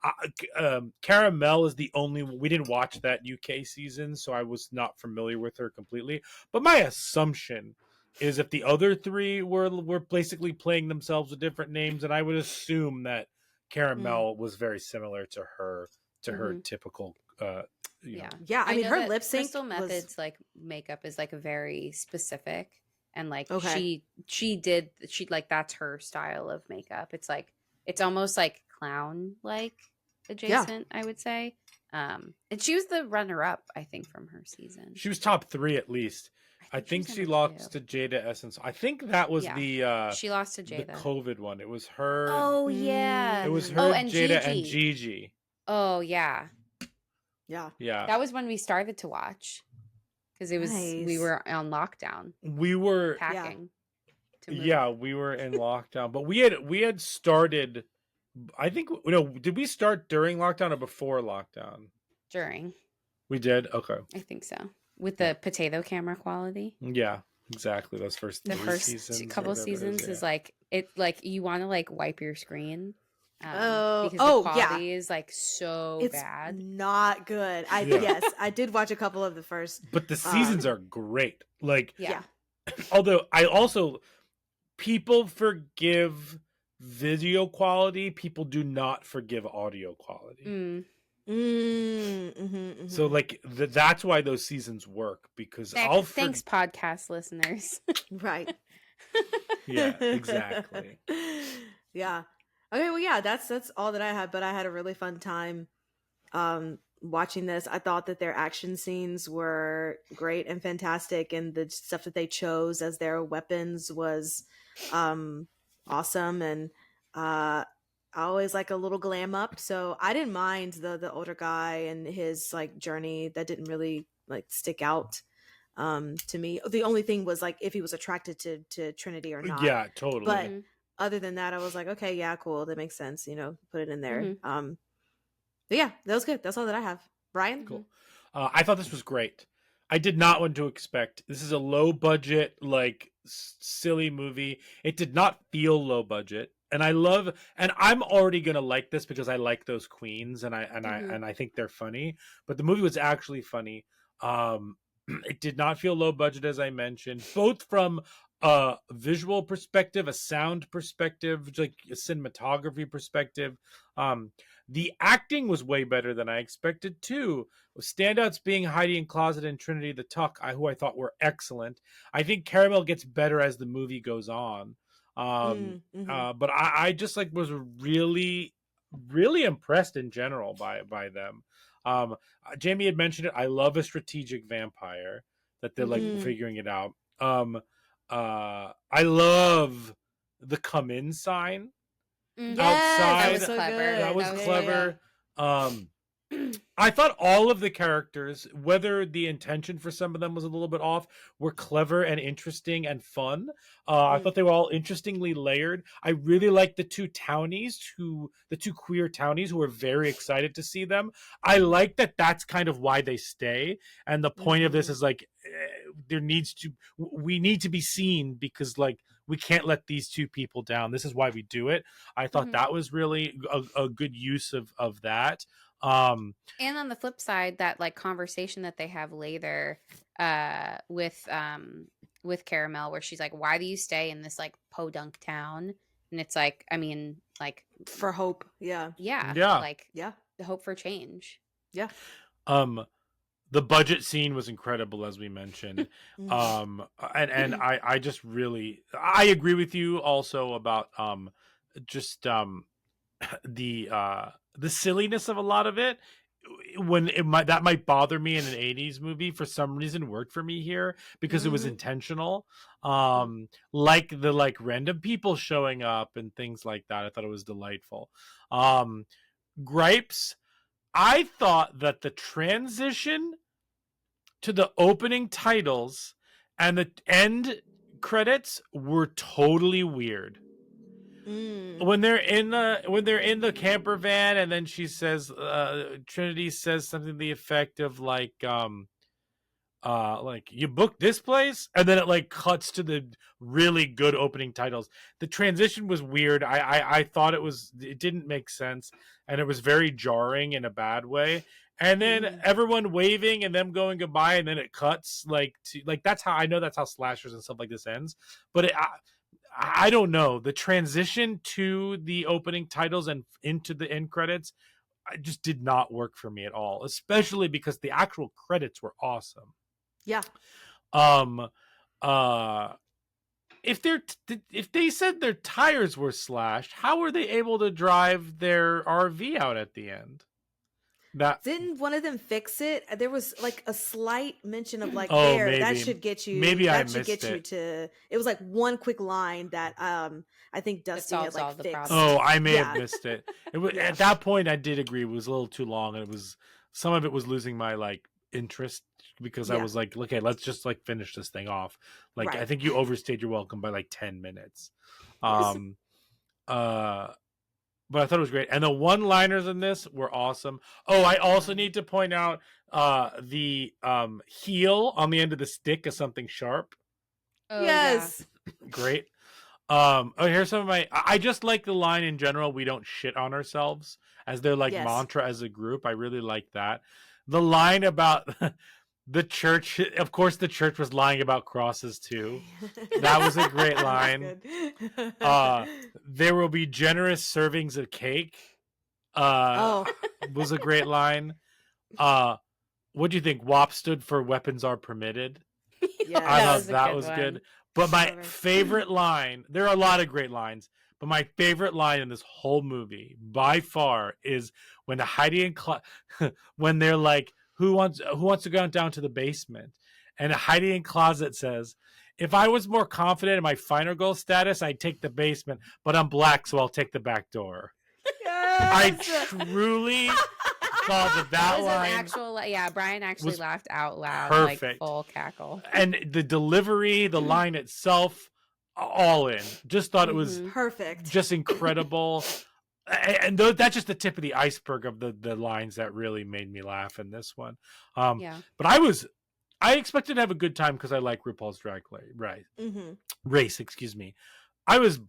Mhm. Caramel is the only. We didn't watch that UK season, so I was not familiar with her completely. But my assumption is if the other three were basically playing themselves with different names, and I would assume that Caramel was very similar to her Mhm. typical you know. Yeah. Yeah, I mean, know her that lip sync Crystal was Methods like makeup is like very specific, and like okay. she like that's her style of makeup. It's like it's almost like clown like Yeah. adjacent, I would say. And she was the runner up, I think, from her season. She was top 3 at least. I she was think she number lost 2. to Jada Essence. I think that was Yeah. She lost to the Jada. COVID one. It was her. Oh It yeah. was Mm. her, Oh, and Jada, and Gigi. Gigi. Oh yeah. Yeah. Yeah, That was when we started to watch because it was we Nice. were on lockdown we were. packing to move. Yeah, we were in lockdown, but we had started. I think did we start during lockdown or before lockdown? During. We did. Okay. I think so. With Yeah. the potato camera quality. Yeah, exactly. Those first The 3 first seasons, or couple whatever it seasons is, is yeah. like it like you want to like wipe your screen. Oh, Because the yeah. quality is like so It's bad. not good. Yeah. Yes, I did watch a couple of the first. But the seasons are great. Like, Yeah. although I also people forgive video quality, people do not forgive audio quality. Mm. Mm-hmm. So like that's why those seasons work, because Thanks, podcast listeners. Right. Yeah, exactly. Yeah. Okay, well yeah, that's all that I had, but I had a really fun time watching this. I thought that their action scenes were great and fantastic, and the stuff that they chose as their weapons was awesome. And I always like a little glam up, so I didn't mind the older guy and his like journey. That didn't really like stick out to me. The only thing was like if he was attracted to Trinity or not. Yeah, totally. But other than that, I was like, okay, yeah, cool, that makes sense, put it in there. But yeah, that was good. That's all that I have. Brian? Cool. I thought this was great. I did not want to expect. This is a low budget, like silly movie. It did not feel low budget, and I'm already gonna like this because I like those queens, and I think they're funny. But the movie was actually funny. It did not feel low budget, as I mentioned, both from a visual perspective, a sound perspective, like a cinematography perspective. The acting was way better than I expected too. With standouts being Heidi and Closet and Trinity the Tuck, who I thought were excellent. I think Caramel gets better as the movie goes on. But I just like was really, really impressed in general by them. Jamie had mentioned it. I love a strategic vampire that they're like figuring it out. I love the come in sign outside. That was clever. That was clever. Yeah. I thought all of the characters, whether the intention for some of them was a little bit off, were clever and interesting and fun. I thought they were all interestingly layered. I really liked the two queer townies who were very excited to see them. I like that that's kind of why they stay. And the point of this is like, we need to be seen because like, we can't let these two people down. This is why we do it. I thought that was really a good use of that. And on the flip side, that like conversation that they have later with Caramel, where she's like, why do you stay in this like podunk town? And it's like, I mean, like for hope. Yeah. Like the hope for change. Yeah. The budget scene was incredible, as we mentioned. And I just really, I agree with you also about just the silliness of a lot of it. When that might bother me in an 80s movie, for some reason worked for me here because it was intentional. Like the random people showing up and things like that. I thought it was delightful. Gripes, I thought that the transition to the opening titles and the end credits were totally weird. When they're in the camper van, and then she says, Trinity says something to the effect of like you booked this place, and then it like cuts to the really good opening titles. The transition was weird. I thought it didn't make sense, and it was very jarring in a bad way. And then everyone waving and them going goodbye, and then it cuts that's how I know that's how slashers and stuff like this ends. But I don't know, the transition to the opening titles and into the end credits, it just did not work for me at all, especially because the actual credits were awesome. Yeah. If they said their tires were slashed, how were they able to drive their RV out at the end? Didn't one of them fix it? There was like a slight mention of like maybe. that should get you. Maybe I that should missed get you to. It was like one quick line that I think Dusty had like fixed. Oh, I may have missed it. It was at that point I did agree it was a little too long, and it was some of it was losing my like interest because I was like, okay, let's just like finish this thing off. Like I think you overstayed your welcome by like 10 minutes. But I thought it was great. And the one-liners in this were awesome. Oh, I also need to point out the heel on the end of the stick is something sharp. Oh, yes. Yeah. Great. Here's some of my... I just like the line in general, we don't shit on ourselves, as their like mantra as a group. I really like that. The line about... The church, of course, the church was lying about crosses too. That was a great line. There will be generous servings of cake. Was a great line. What do you think? WAP stood for weapons are permitted. Yeah, I thought that was good. But my favorite line, there are a lot of great lines, but my favorite line in this whole movie, by far, is when Heidi and when they're like, Who wants to go down to the basement? And Heidi in Closet says, if I was more confident in my final girl status, I'd take the basement, but I'm black, so I'll take the back door. Yes! I truly thought that line... Brian actually laughed out loud. Perfect. Like full cackle. And the delivery, the line itself, all in. Just thought it was... perfect. Just incredible. And that's just the tip of the iceberg of the lines that really made me laugh in this one. But I expected to have a good time because I like RuPaul's Drag Race. Excuse me. I was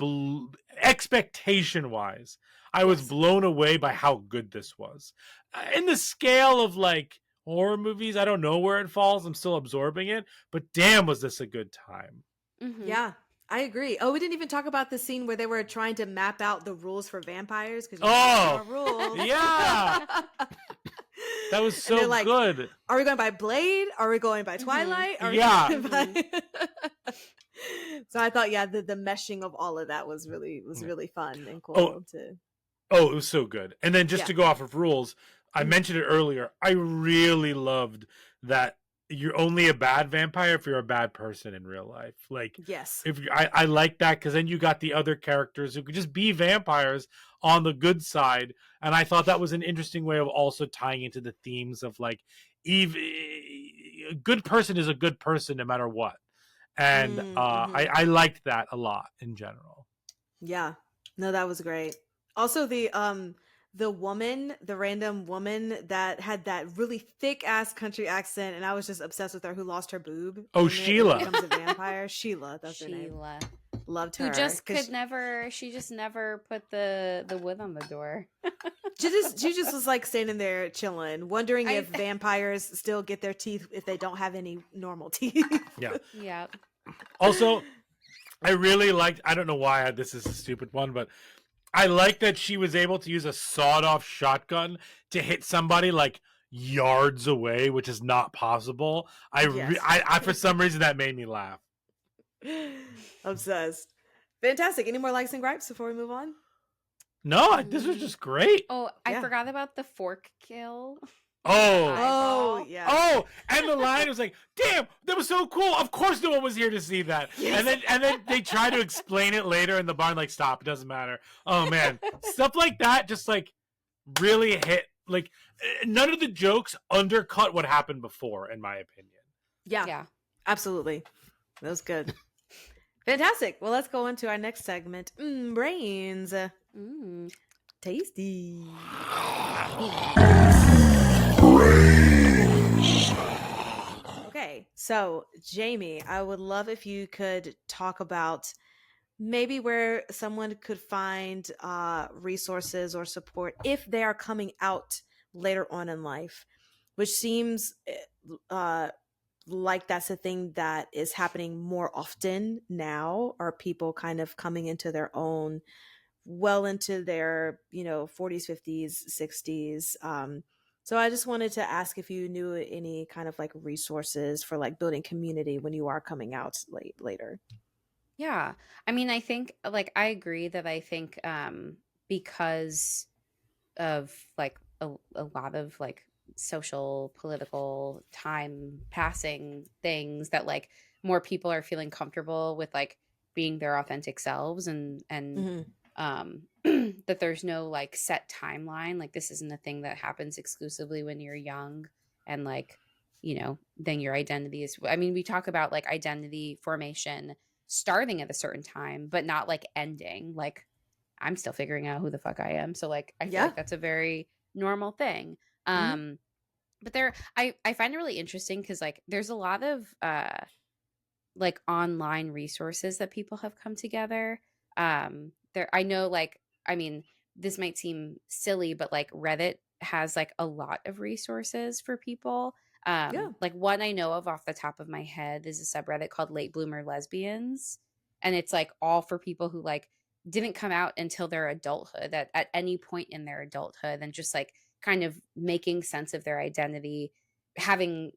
expectation wise, I was blown away by how good this was. In the scale of like horror movies, I don't know where it falls. I'm still absorbing it, but damn, was this a good time? Yeah. I agree. Oh, we didn't even talk about the scene where they were trying to map out the rules for vampires. Rules. Yeah. That was so like, good. Are we going by Blade? Are we going by Twilight? So I thought, the meshing of all of that was really fun and cool too. Oh, it was so good. And then just to go off of rules, I mentioned it earlier. I really loved that you're only a bad vampire if you're a bad person in real life. Like, yes, I like that because then you got the other characters who could just be vampires on the good side, and I thought that was an interesting way of also tying into the themes of like, a good person is a good person no matter what, and I liked that a lot in general. Yeah, no, that was great. Also, the woman, the random woman that had that really thick ass country accent, and I was just obsessed with her, who lost her boob. Oh, Sheila becomes a vampire. Sheila, that's her name. Loved her. She just never put the wood on the door. She just was like standing there chilling, wondering if vampires still get their teeth if they don't have any normal teeth. Yeah. Also, I really liked, I don't know why this is a stupid one, but I like that she was able to use a sawed-off shotgun to hit somebody like yards away, which is not possible. I for some reason that made me laugh. Obsessed. Fantastic. Any more likes and gripes before we move on? No, this was just great. Oh, I forgot about the fork kill. Yeah. Oh, and the line was like, "Damn, that was so cool! Of course, no one was here to see that." Yes. And then they try to explain it later in the barn, like, "Stop, it doesn't matter." Oh man, stuff like that just like really hit like none of the jokes undercut what happened before, in my opinion. Yeah, absolutely. That was good. Fantastic. Well, let's go into our next segment. Brains. Tasty. Okay, so Jamie, I would love if you could talk about maybe where someone could find resources or support if they are coming out later on in life, which seems like that's a thing that is happening more often now. Are people kind of coming into their own well into their 40s, 50s, 60s? So I just wanted to ask if you knew any kind of like resources for like building community when you are coming out later. Yeah. I mean, I think like I agree that I think because of like a lot of like social political time passing things that like more people are feeling comfortable with like being their authentic selves and that there's no like set timeline. Like this isn't a thing that happens exclusively when you're young and like, then your identity is, I mean, we talk about like identity formation starting at a certain time, but not like ending. Like I'm still figuring out who the fuck I am. So like I feel like that's a very normal thing. But I find it really interesting because like there's a lot of like online resources that people have come together. There I know like I mean, this might seem silly, but like Reddit has like a lot of resources for people. Like one I know of off the top of my head is a subreddit called Late Bloomer Lesbians. And it's like all for people who like didn't come out until their adulthood at any point in their adulthood and just like kind of making sense of their identity, having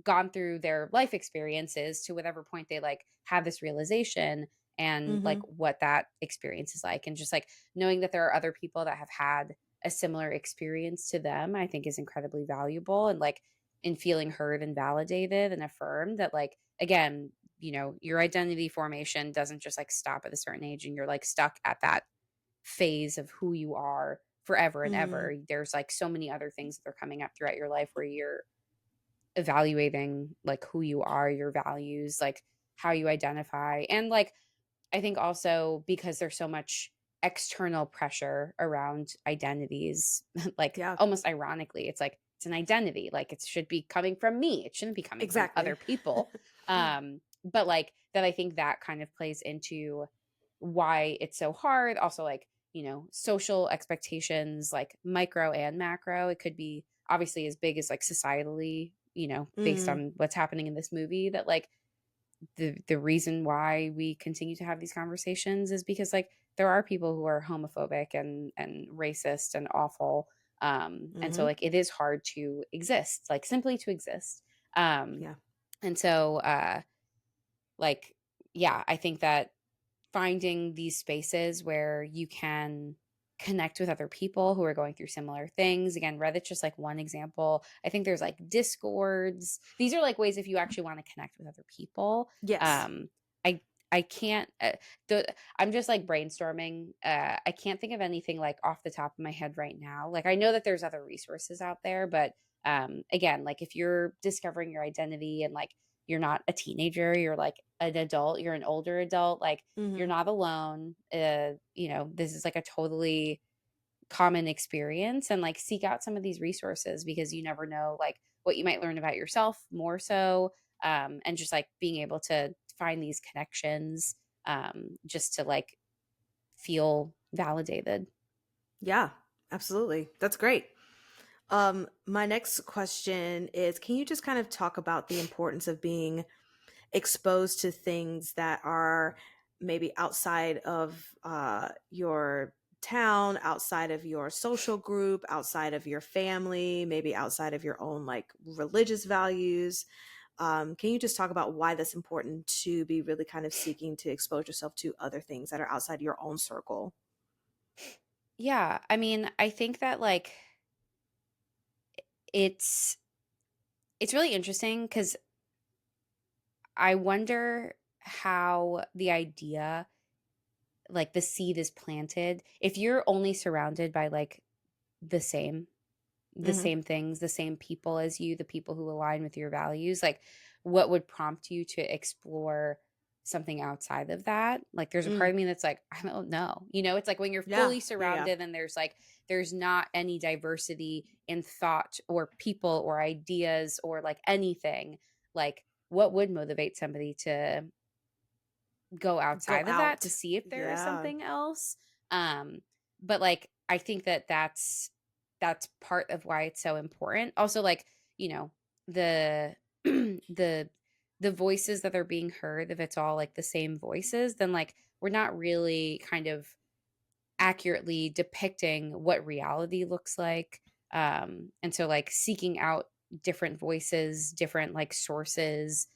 gone through their life experiences to whatever point they like have this realization and like what that experience is like, and just like knowing that there are other people that have had a similar experience to them, I think is incredibly valuable. And like in feeling heard and validated and affirmed that like again, your identity formation doesn't just like stop at a certain age and you're like stuck at that phase of who you are forever and ever. There's like so many other things that are coming up throughout your life where you're evaluating like who you are, your values, like how you identify. And like I think also because there's so much external pressure around identities, like almost ironically, it's like it's an identity, like it should be coming from me, it shouldn't be coming from other people. But like that, I think that kind of plays into why it's so hard. Also, like social expectations, like micro and macro. It could be obviously as big as like societally, based on what's happening in this movie, that like the reason why we continue to have these conversations is because like there are people who are homophobic and racist and awful, and so like it is hard to exist, like simply to exist. And so like I think that finding these spaces where you can connect with other people who are going through similar things. Again, Reddit's just like one example. I think there's like Discords. These are like ways if you actually want to connect with other people. Yes. I can't I'm just like brainstorming. I can't think of anything like off the top of my head right now. Like I know that there's other resources out there, but again, like if you're discovering your identity and like you're not a teenager, you're like an adult, you're an older adult, like you're not alone. This is like a totally common experience, and like seek out some of these resources because you never know like what you might learn about yourself more so. And just like being able to find these connections, just to like feel validated. Yeah, absolutely. That's great. My next question is, can you just kind of talk about the importance of being exposed to things that are maybe outside of your town, outside of your social group, outside of your family, maybe outside of your own like religious values? Can you just talk about why that's important to be really kind of seeking to expose yourself to other things that are outside your own circle? Yeah, I mean, I think that like it's really interesting because I wonder how the idea, like the seed is planted if you're only surrounded by like the same the same things, the same people as you, the people who align with your values, like what would prompt you to explore something outside of that? Like there's a part of me that's like, I don't know. It's like when you're fully surrounded and there's not any diversity in thought or people or ideas or like anything, like what would motivate somebody to go outside of that to see if there is something else? But like I think that's part of why it's so important. Also, like, the the voices that are being heard, if it's all like the same voices, then like we're not really kind of accurately depicting what reality looks like. And so like seeking out different voices, different like sources,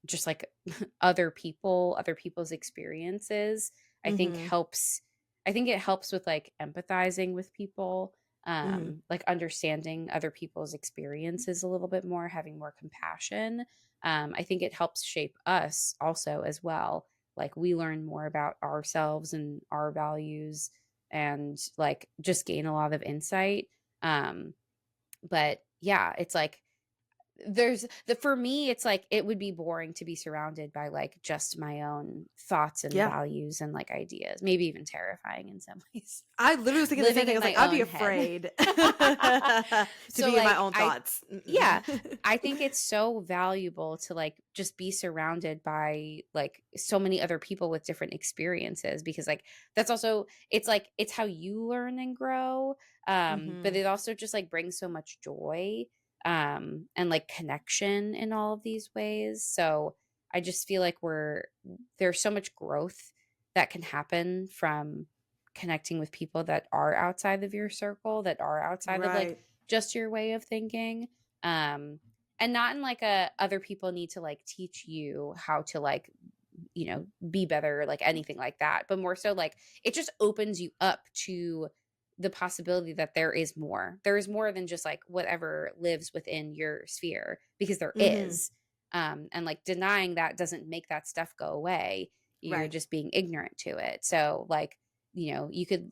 just like other people's experiences, I think it helps with like empathizing with people, like understanding other people's experiences a little bit more, having more compassion. I think it helps shape us also as well. Like we learn more about ourselves and our values and like just gain a lot of insight. But yeah, it's like for me, it's like it would be boring to be surrounded by like just my own thoughts and values and like ideas, maybe even terrifying in some ways. I literally was thinking the same thing. I was like, I'd be afraid to So, be in like, my own thoughts. I think it's so valuable to like just be surrounded by like so many other people with different experiences, because like that's also, it's like it's how you learn and grow. But it also just like brings so much joy and like connection in all of these ways. So I just feel like there's so much growth that can happen from connecting with people that are outside of your circle, that are outside of like just your way of thinking. And not in like other people need to like teach you how to like, be better, like anything like that, but more so like it just opens you up to the possibility that there is more than just like whatever lives within your sphere, because there is. And like denying that doesn't make that stuff go away. You're just being ignorant to it. So like, you could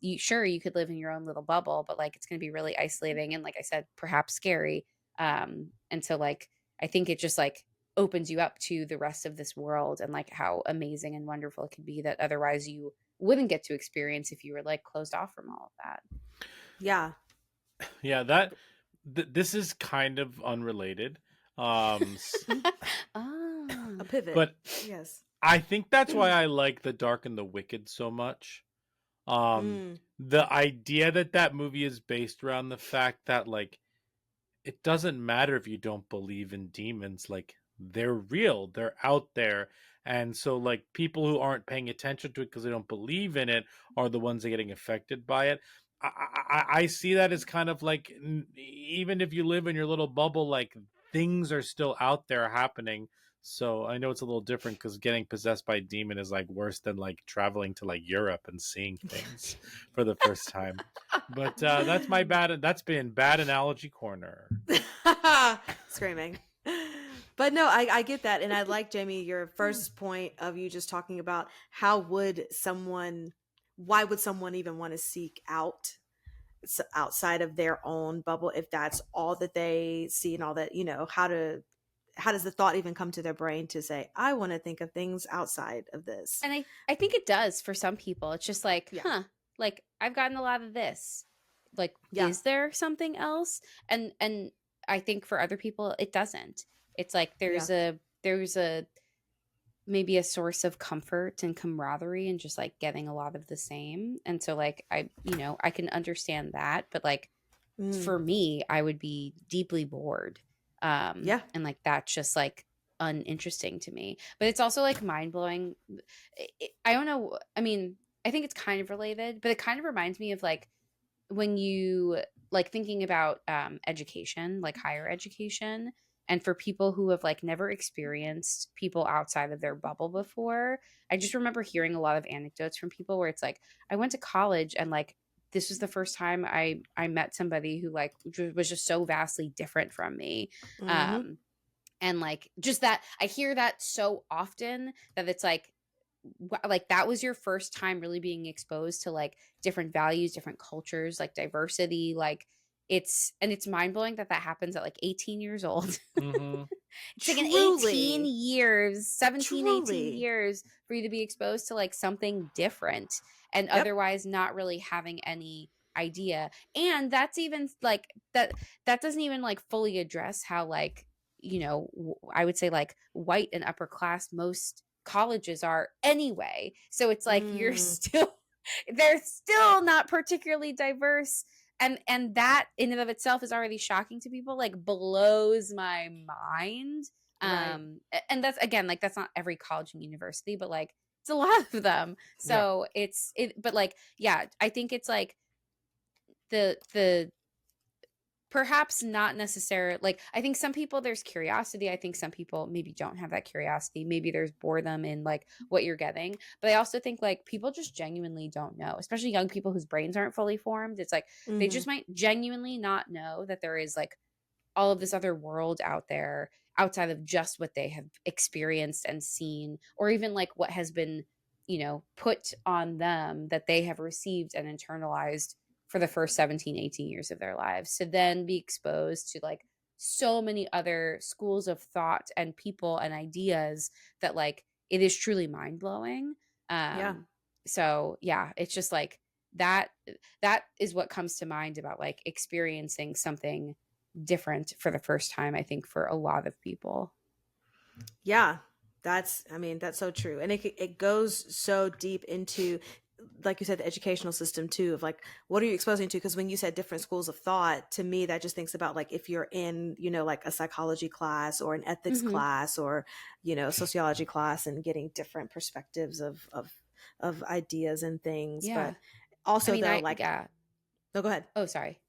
live in your own little bubble, but like it's going to be really isolating and, like I said, perhaps scary. And so like I think it just like opens you up to the rest of this world and like how amazing and wonderful it could be that otherwise you wouldn't get to experience if you were like closed off from all of that. This is kind of unrelated, a pivot, but yes, I think that's why I like The Dark and the Wicked so much. The idea that movie is based around the fact that like it doesn't matter if you don't believe in demons, like they're real, they're out there. And so like people who aren't paying attention to it because they don't believe in it are the ones that are getting affected by it. I see that as kind of like, even if you live in your little bubble, like things are still out there happening. So I know it's a little different because getting possessed by a demon is like worse than like traveling to like Europe and seeing things for the first time. But that's been bad analogy corner. Screaming. But no, I get that. And I like, Jamie, your first point of you just talking about why would someone even want to seek out outside of their own bubble if that's all that they see and all that, how does the thought even come to their brain to say, I want to think of things outside of this? And I think it does for some people. It's just like, like I've gotten a lot of this. Like, is there something else? And I think for other people, it doesn't. It's like there's a maybe a source of comfort and camaraderie and just like getting a lot of the same. And so like I can understand that, but like for me, I would be deeply bored. And like that's just like uninteresting to me. But it's also like mind-blowing. I don't know. I mean, I think it's kind of related, but it kind of reminds me of like when you like thinking about education, like higher education. And for people who have like never experienced people outside of their bubble before, I just remember hearing a lot of anecdotes from people where it's like, I went to college and like, this was the first time I met somebody who like was just so vastly different from me. And like, just that I hear that so often that it's like that was your first time really being exposed to like different values, different cultures, like diversity, like it's mind-blowing that happens at like 18 years old. Mm-hmm. It's taken Truly. 18 years, 17, 18 Truly. years for you to be exposed to like something different and Yep. otherwise not really having any idea. And that's even like that doesn't even like fully address how like, you know, I would say like white and upper class most colleges are anyway. So it's like you're still they're still not particularly diverse, and that in and of itself is already shocking to people, like blows my mind. Right. And that's again, like that's not every college and university, but like it's a lot of them. So but like, yeah, I think it's like the perhaps not necessarily like, I think some people there's curiosity. I think some people maybe don't have that curiosity. Maybe there's boredom in like what you're getting. But I also think like people just genuinely don't know, especially young people whose brains aren't fully formed. It's like they just might genuinely not know that there is like all of this other world out there outside of just what they have experienced and seen, or even like what has been, you know, put on them that they have received and internalized for the first 17, 18 years of their lives, to then be exposed to like so many other schools of thought and people and ideas that like it is truly mind-blowing. Yeah. So yeah, it's just like that is what comes to mind about like experiencing something different for the first time, I think, for a lot of people. Yeah, that's so true. And it goes so deep into, like you said, the educational system too, of like, what are you exposing to? Because when you said different schools of thought, to me, that just thinks about like, if you're in, you know, like a psychology class or an ethics class or, you know, sociology class, and getting different perspectives of ideas and things. Yeah. But also no, go ahead. Oh, sorry.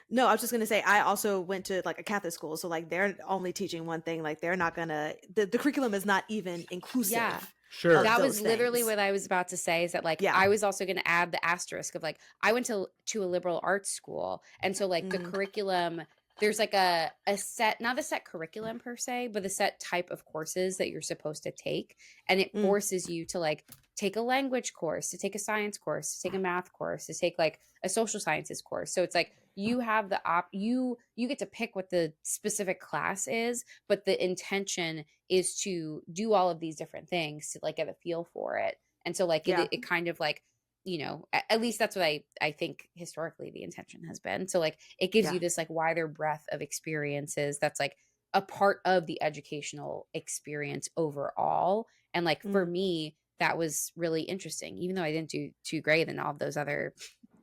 No, I was just going to say, I also went to like a Catholic school. So like they're only teaching one thing. Like they're not going to, the curriculum is not even inclusive. Yeah. Sure. That was literally what I was about to say, is that like, Yeah. I was also going to add the asterisk of like, I went to a liberal arts school. And so like the curriculum, there's like a set, not a set curriculum per se, but a set type of courses that you're supposed to take. And it forces you to like take a language course, to take a science course, to take a math course, to take like a social sciences course. So it's like you have the you get to pick what the specific class is, but the intention is to do all of these different things to like get a feel for it. And so like it kind of like, you know, at least that's what I think historically the intention has been. So like it gives you this like wider breadth of experiences that's like a part of the educational experience overall. And like for me, that was really interesting, even though I didn't do too great in all of those other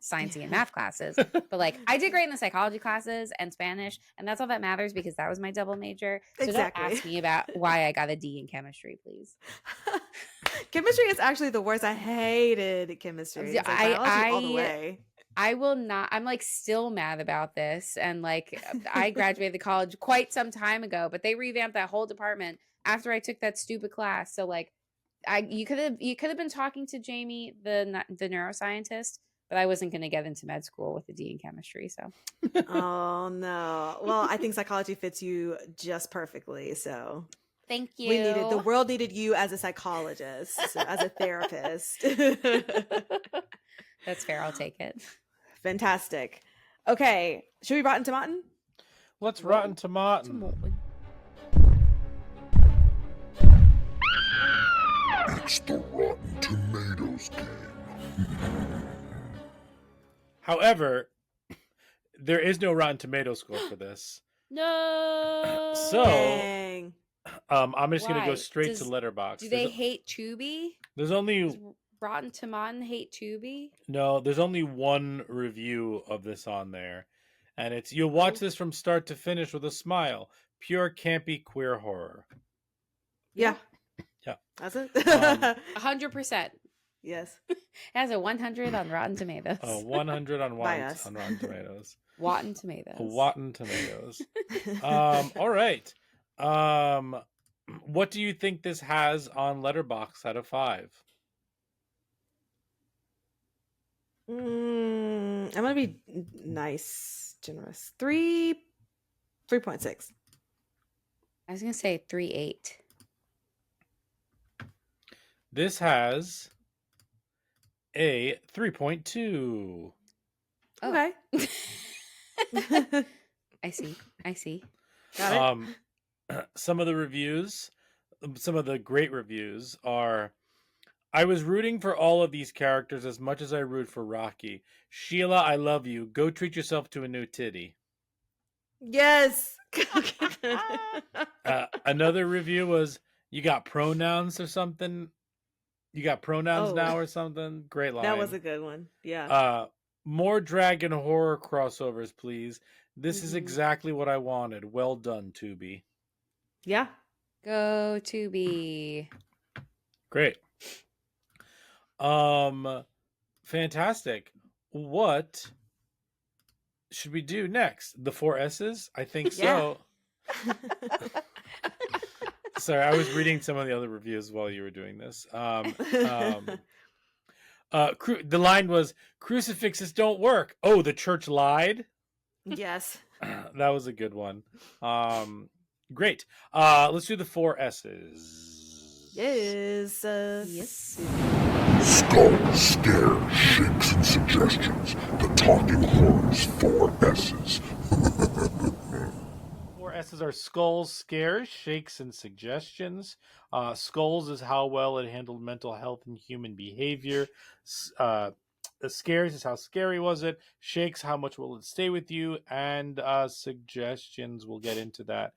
sciencey and math classes. But like I did great in the psychology classes and Spanish, and that's all that matters because that was my double major. So don't ask me about why I got a D in chemistry, please. Chemistry is actually the worst. I hated chemistry. It's like biology all the way. I will not. I'm like still mad about this. And like I graduated college quite some time ago, but they revamped that whole department after I took that stupid class. So like you could have been talking to Jamie, the neuroscientist, but I wasn't going to get into med school with a D in chemistry. So, oh no. Well, I think psychology fits you just perfectly. So, thank you. The world needed you as a psychologist, as a therapist. That's fair. I'll take it. Fantastic. Okay, should we rotten tomatin? Let's rotten tomatin. It's the Rotten Tomatoes game. However, there is no Rotten Tomato score for this. No. So, dang. I'm just going to go straight to Letterboxd. Do they hate Tubi? There's only... Does Rotten Tomatin hate Tubi? No, there's only one review of this on there. And it's, you'll watch this from start to finish with a smile. Pure campy queer horror. Yeah. Yeah. That's it. 100%. Yes. It has a 100 on Rotten Tomatoes. Oh, 100 on Rotten Tomatoes. Rotten Tomatoes. Rotten Tomatoes. All right. What do you think this has on Letterboxd out of 5? I'm gonna be nice, generous. 3.6. I was gonna say 3.8. This has a 3.2. Okay. I see. I see. Got it. Some of the great reviews are, I was rooting for all of these characters as much as I root for Rocky. Sheila, I love you. Go treat yourself to a new titty. Yes. Another review was, you got pronouns or something? You got pronouns Oh, now or something? Great line. that was a good one. Yeah. More dragon horror crossovers, please. This is Mhm. exactly what I wanted. Well done, Tubi. Yeah. Go to be. Great. Fantastic. What should we do next? The 4 S's? I think Yeah. so. Sorry, I was reading some of the other reviews while you were doing this. The line was, crucifixes don't work. Oh, the church lied? Yes. That was a good one. Great. Let's do the 4 S's. Yes. Yes. Skull, scare, shakes, and suggestions. The talking horrors 4 S's. 4 S's are skulls, scares, shakes, and suggestions. Skulls is how well it handled mental health and human behavior. Scares is how scary was it. Shakes, how much will it stay with you? And suggestions, we'll get into that.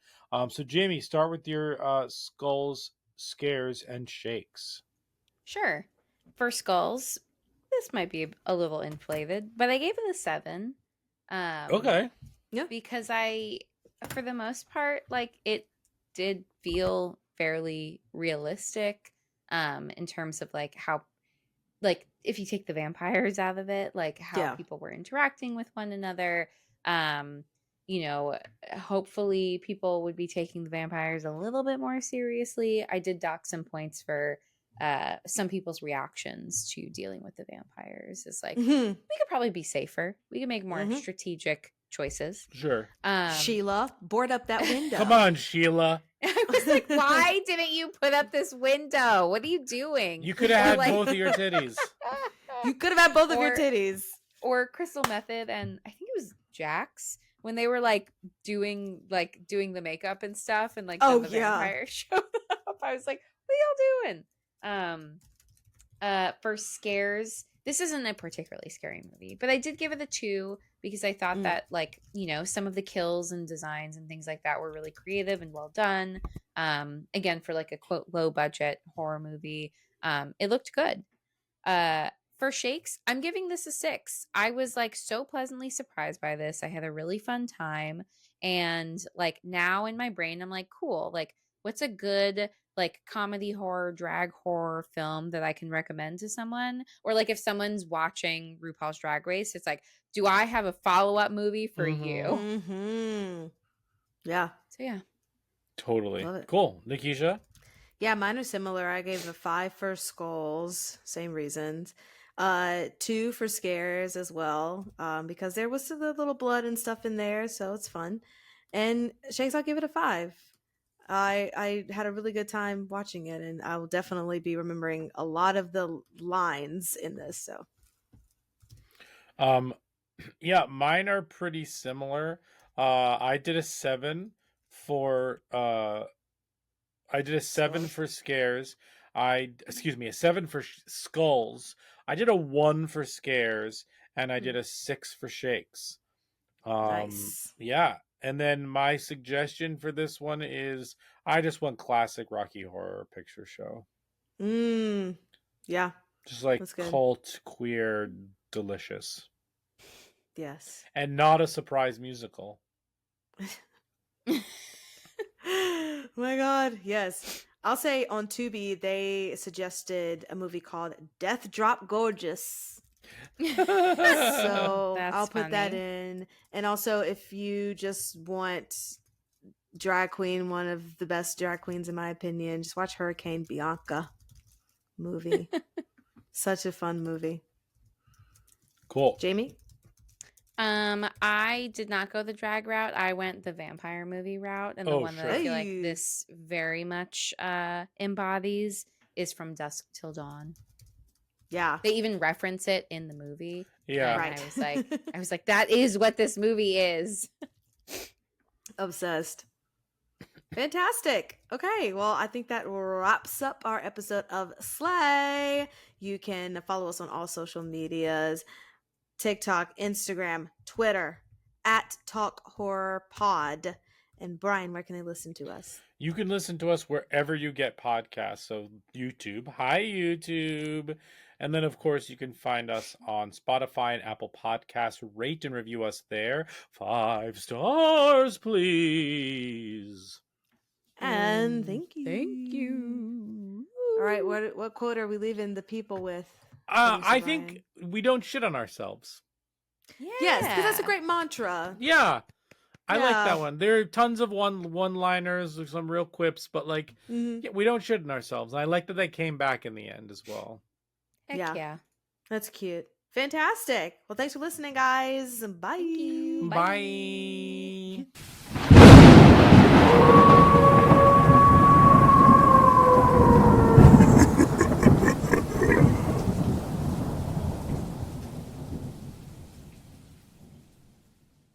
So Jamie, start with your skulls, scares, and shakes. Sure. For skulls, this might be a little inflated, but I gave it a 7. Okay. Because for the most part, like, it did feel fairly realistic, in terms of like how, like, if you take the vampires out of it, like how people were interacting with one another. Hopefully people would be taking the vampires a little bit more seriously. I did dock some points for some people's reactions to dealing with the vampires. Is like, we could probably be safer. We could make more strategic choices. Sure. Sheila, board up that window. Come on, Sheila. I was like, why didn't you put up this window? What are you doing? You could have had both of your titties. You could have had both of your titties. Or Crystal Method, and I think it was Jax, when they were like doing the makeup and stuff, and like then the vampire showed up. I was like, what are y'all doing? For scares, this isn't a particularly scary movie, but I did give it a 2 because I thought that, like, some of the kills and designs and things like that were really creative and well done. Again, for like a quote low budget horror movie, it looked good. For shakes, I'm giving this a 6. I was like so pleasantly surprised by this. I had a really fun time, and like now in my brain, I'm like, cool. Like, what's a good like comedy horror, drag horror film that I can recommend to someone? Or like if someone's watching RuPaul's Drag Race, it's like, do I have a follow-up movie for you? Mm-hmm. Yeah. So yeah. Totally. Cool. Nikisha? Yeah, mine are similar. I gave a 5 for skulls, same reasons. 2 for scares as well, because there was the little blood and stuff in there, so it's fun. And shakes, I'll give it a 5. I had a really good time watching it, and I will definitely be remembering a lot of the lines in this. So, yeah, mine are pretty similar. I did a 7 for for scares. A 7 for skulls. I did a 1 for scares, and I did a 6 for shakes. Nice. Yeah. And then my suggestion for this one is, I just want classic Rocky Horror Picture Show. Yeah. Just like cult, queer, delicious. Yes. And not a surprise musical. My God, yes. I'll say on Tubi, they suggested a movie called Death Drop Gorgeous. So I'll put that in. And also, if you just want drag queen, one of the best drag queens in my opinion, just watch Hurricane Bianca movie. Such a fun movie. Cool. Jamie? I did not go the drag route. I went the vampire movie route, and the one that I feel like this very much embodies is From Dusk Till Dawn. Yeah. They even reference it in the movie. Yeah. And Right. I was like, that is what this movie is. Obsessed. Fantastic. Okay, well, I think that wraps up our episode of Slay. You can follow us on all social medias: TikTok, Instagram, Twitter, at Talk Horror Pod. And Brian, where can they listen to us? You can listen to us wherever you get podcasts. So YouTube, hi YouTube. And then, of course, you can find us on Spotify and Apple Podcasts. Rate and review us there. 5 stars, please. And thank you. Thank you. All right, what quote are we leaving the people with? I think we don't shit on ourselves. Yes, because that's a great mantra. Yeah. I like Yeah. that one. There are tons of one-liners, some real quips, but like, yeah, we don't shit on ourselves. I like that they came back in the end as well. Heck yeah. That's cute. Fantastic. Well, thanks for listening, guys. Bye. Thank you. Bye.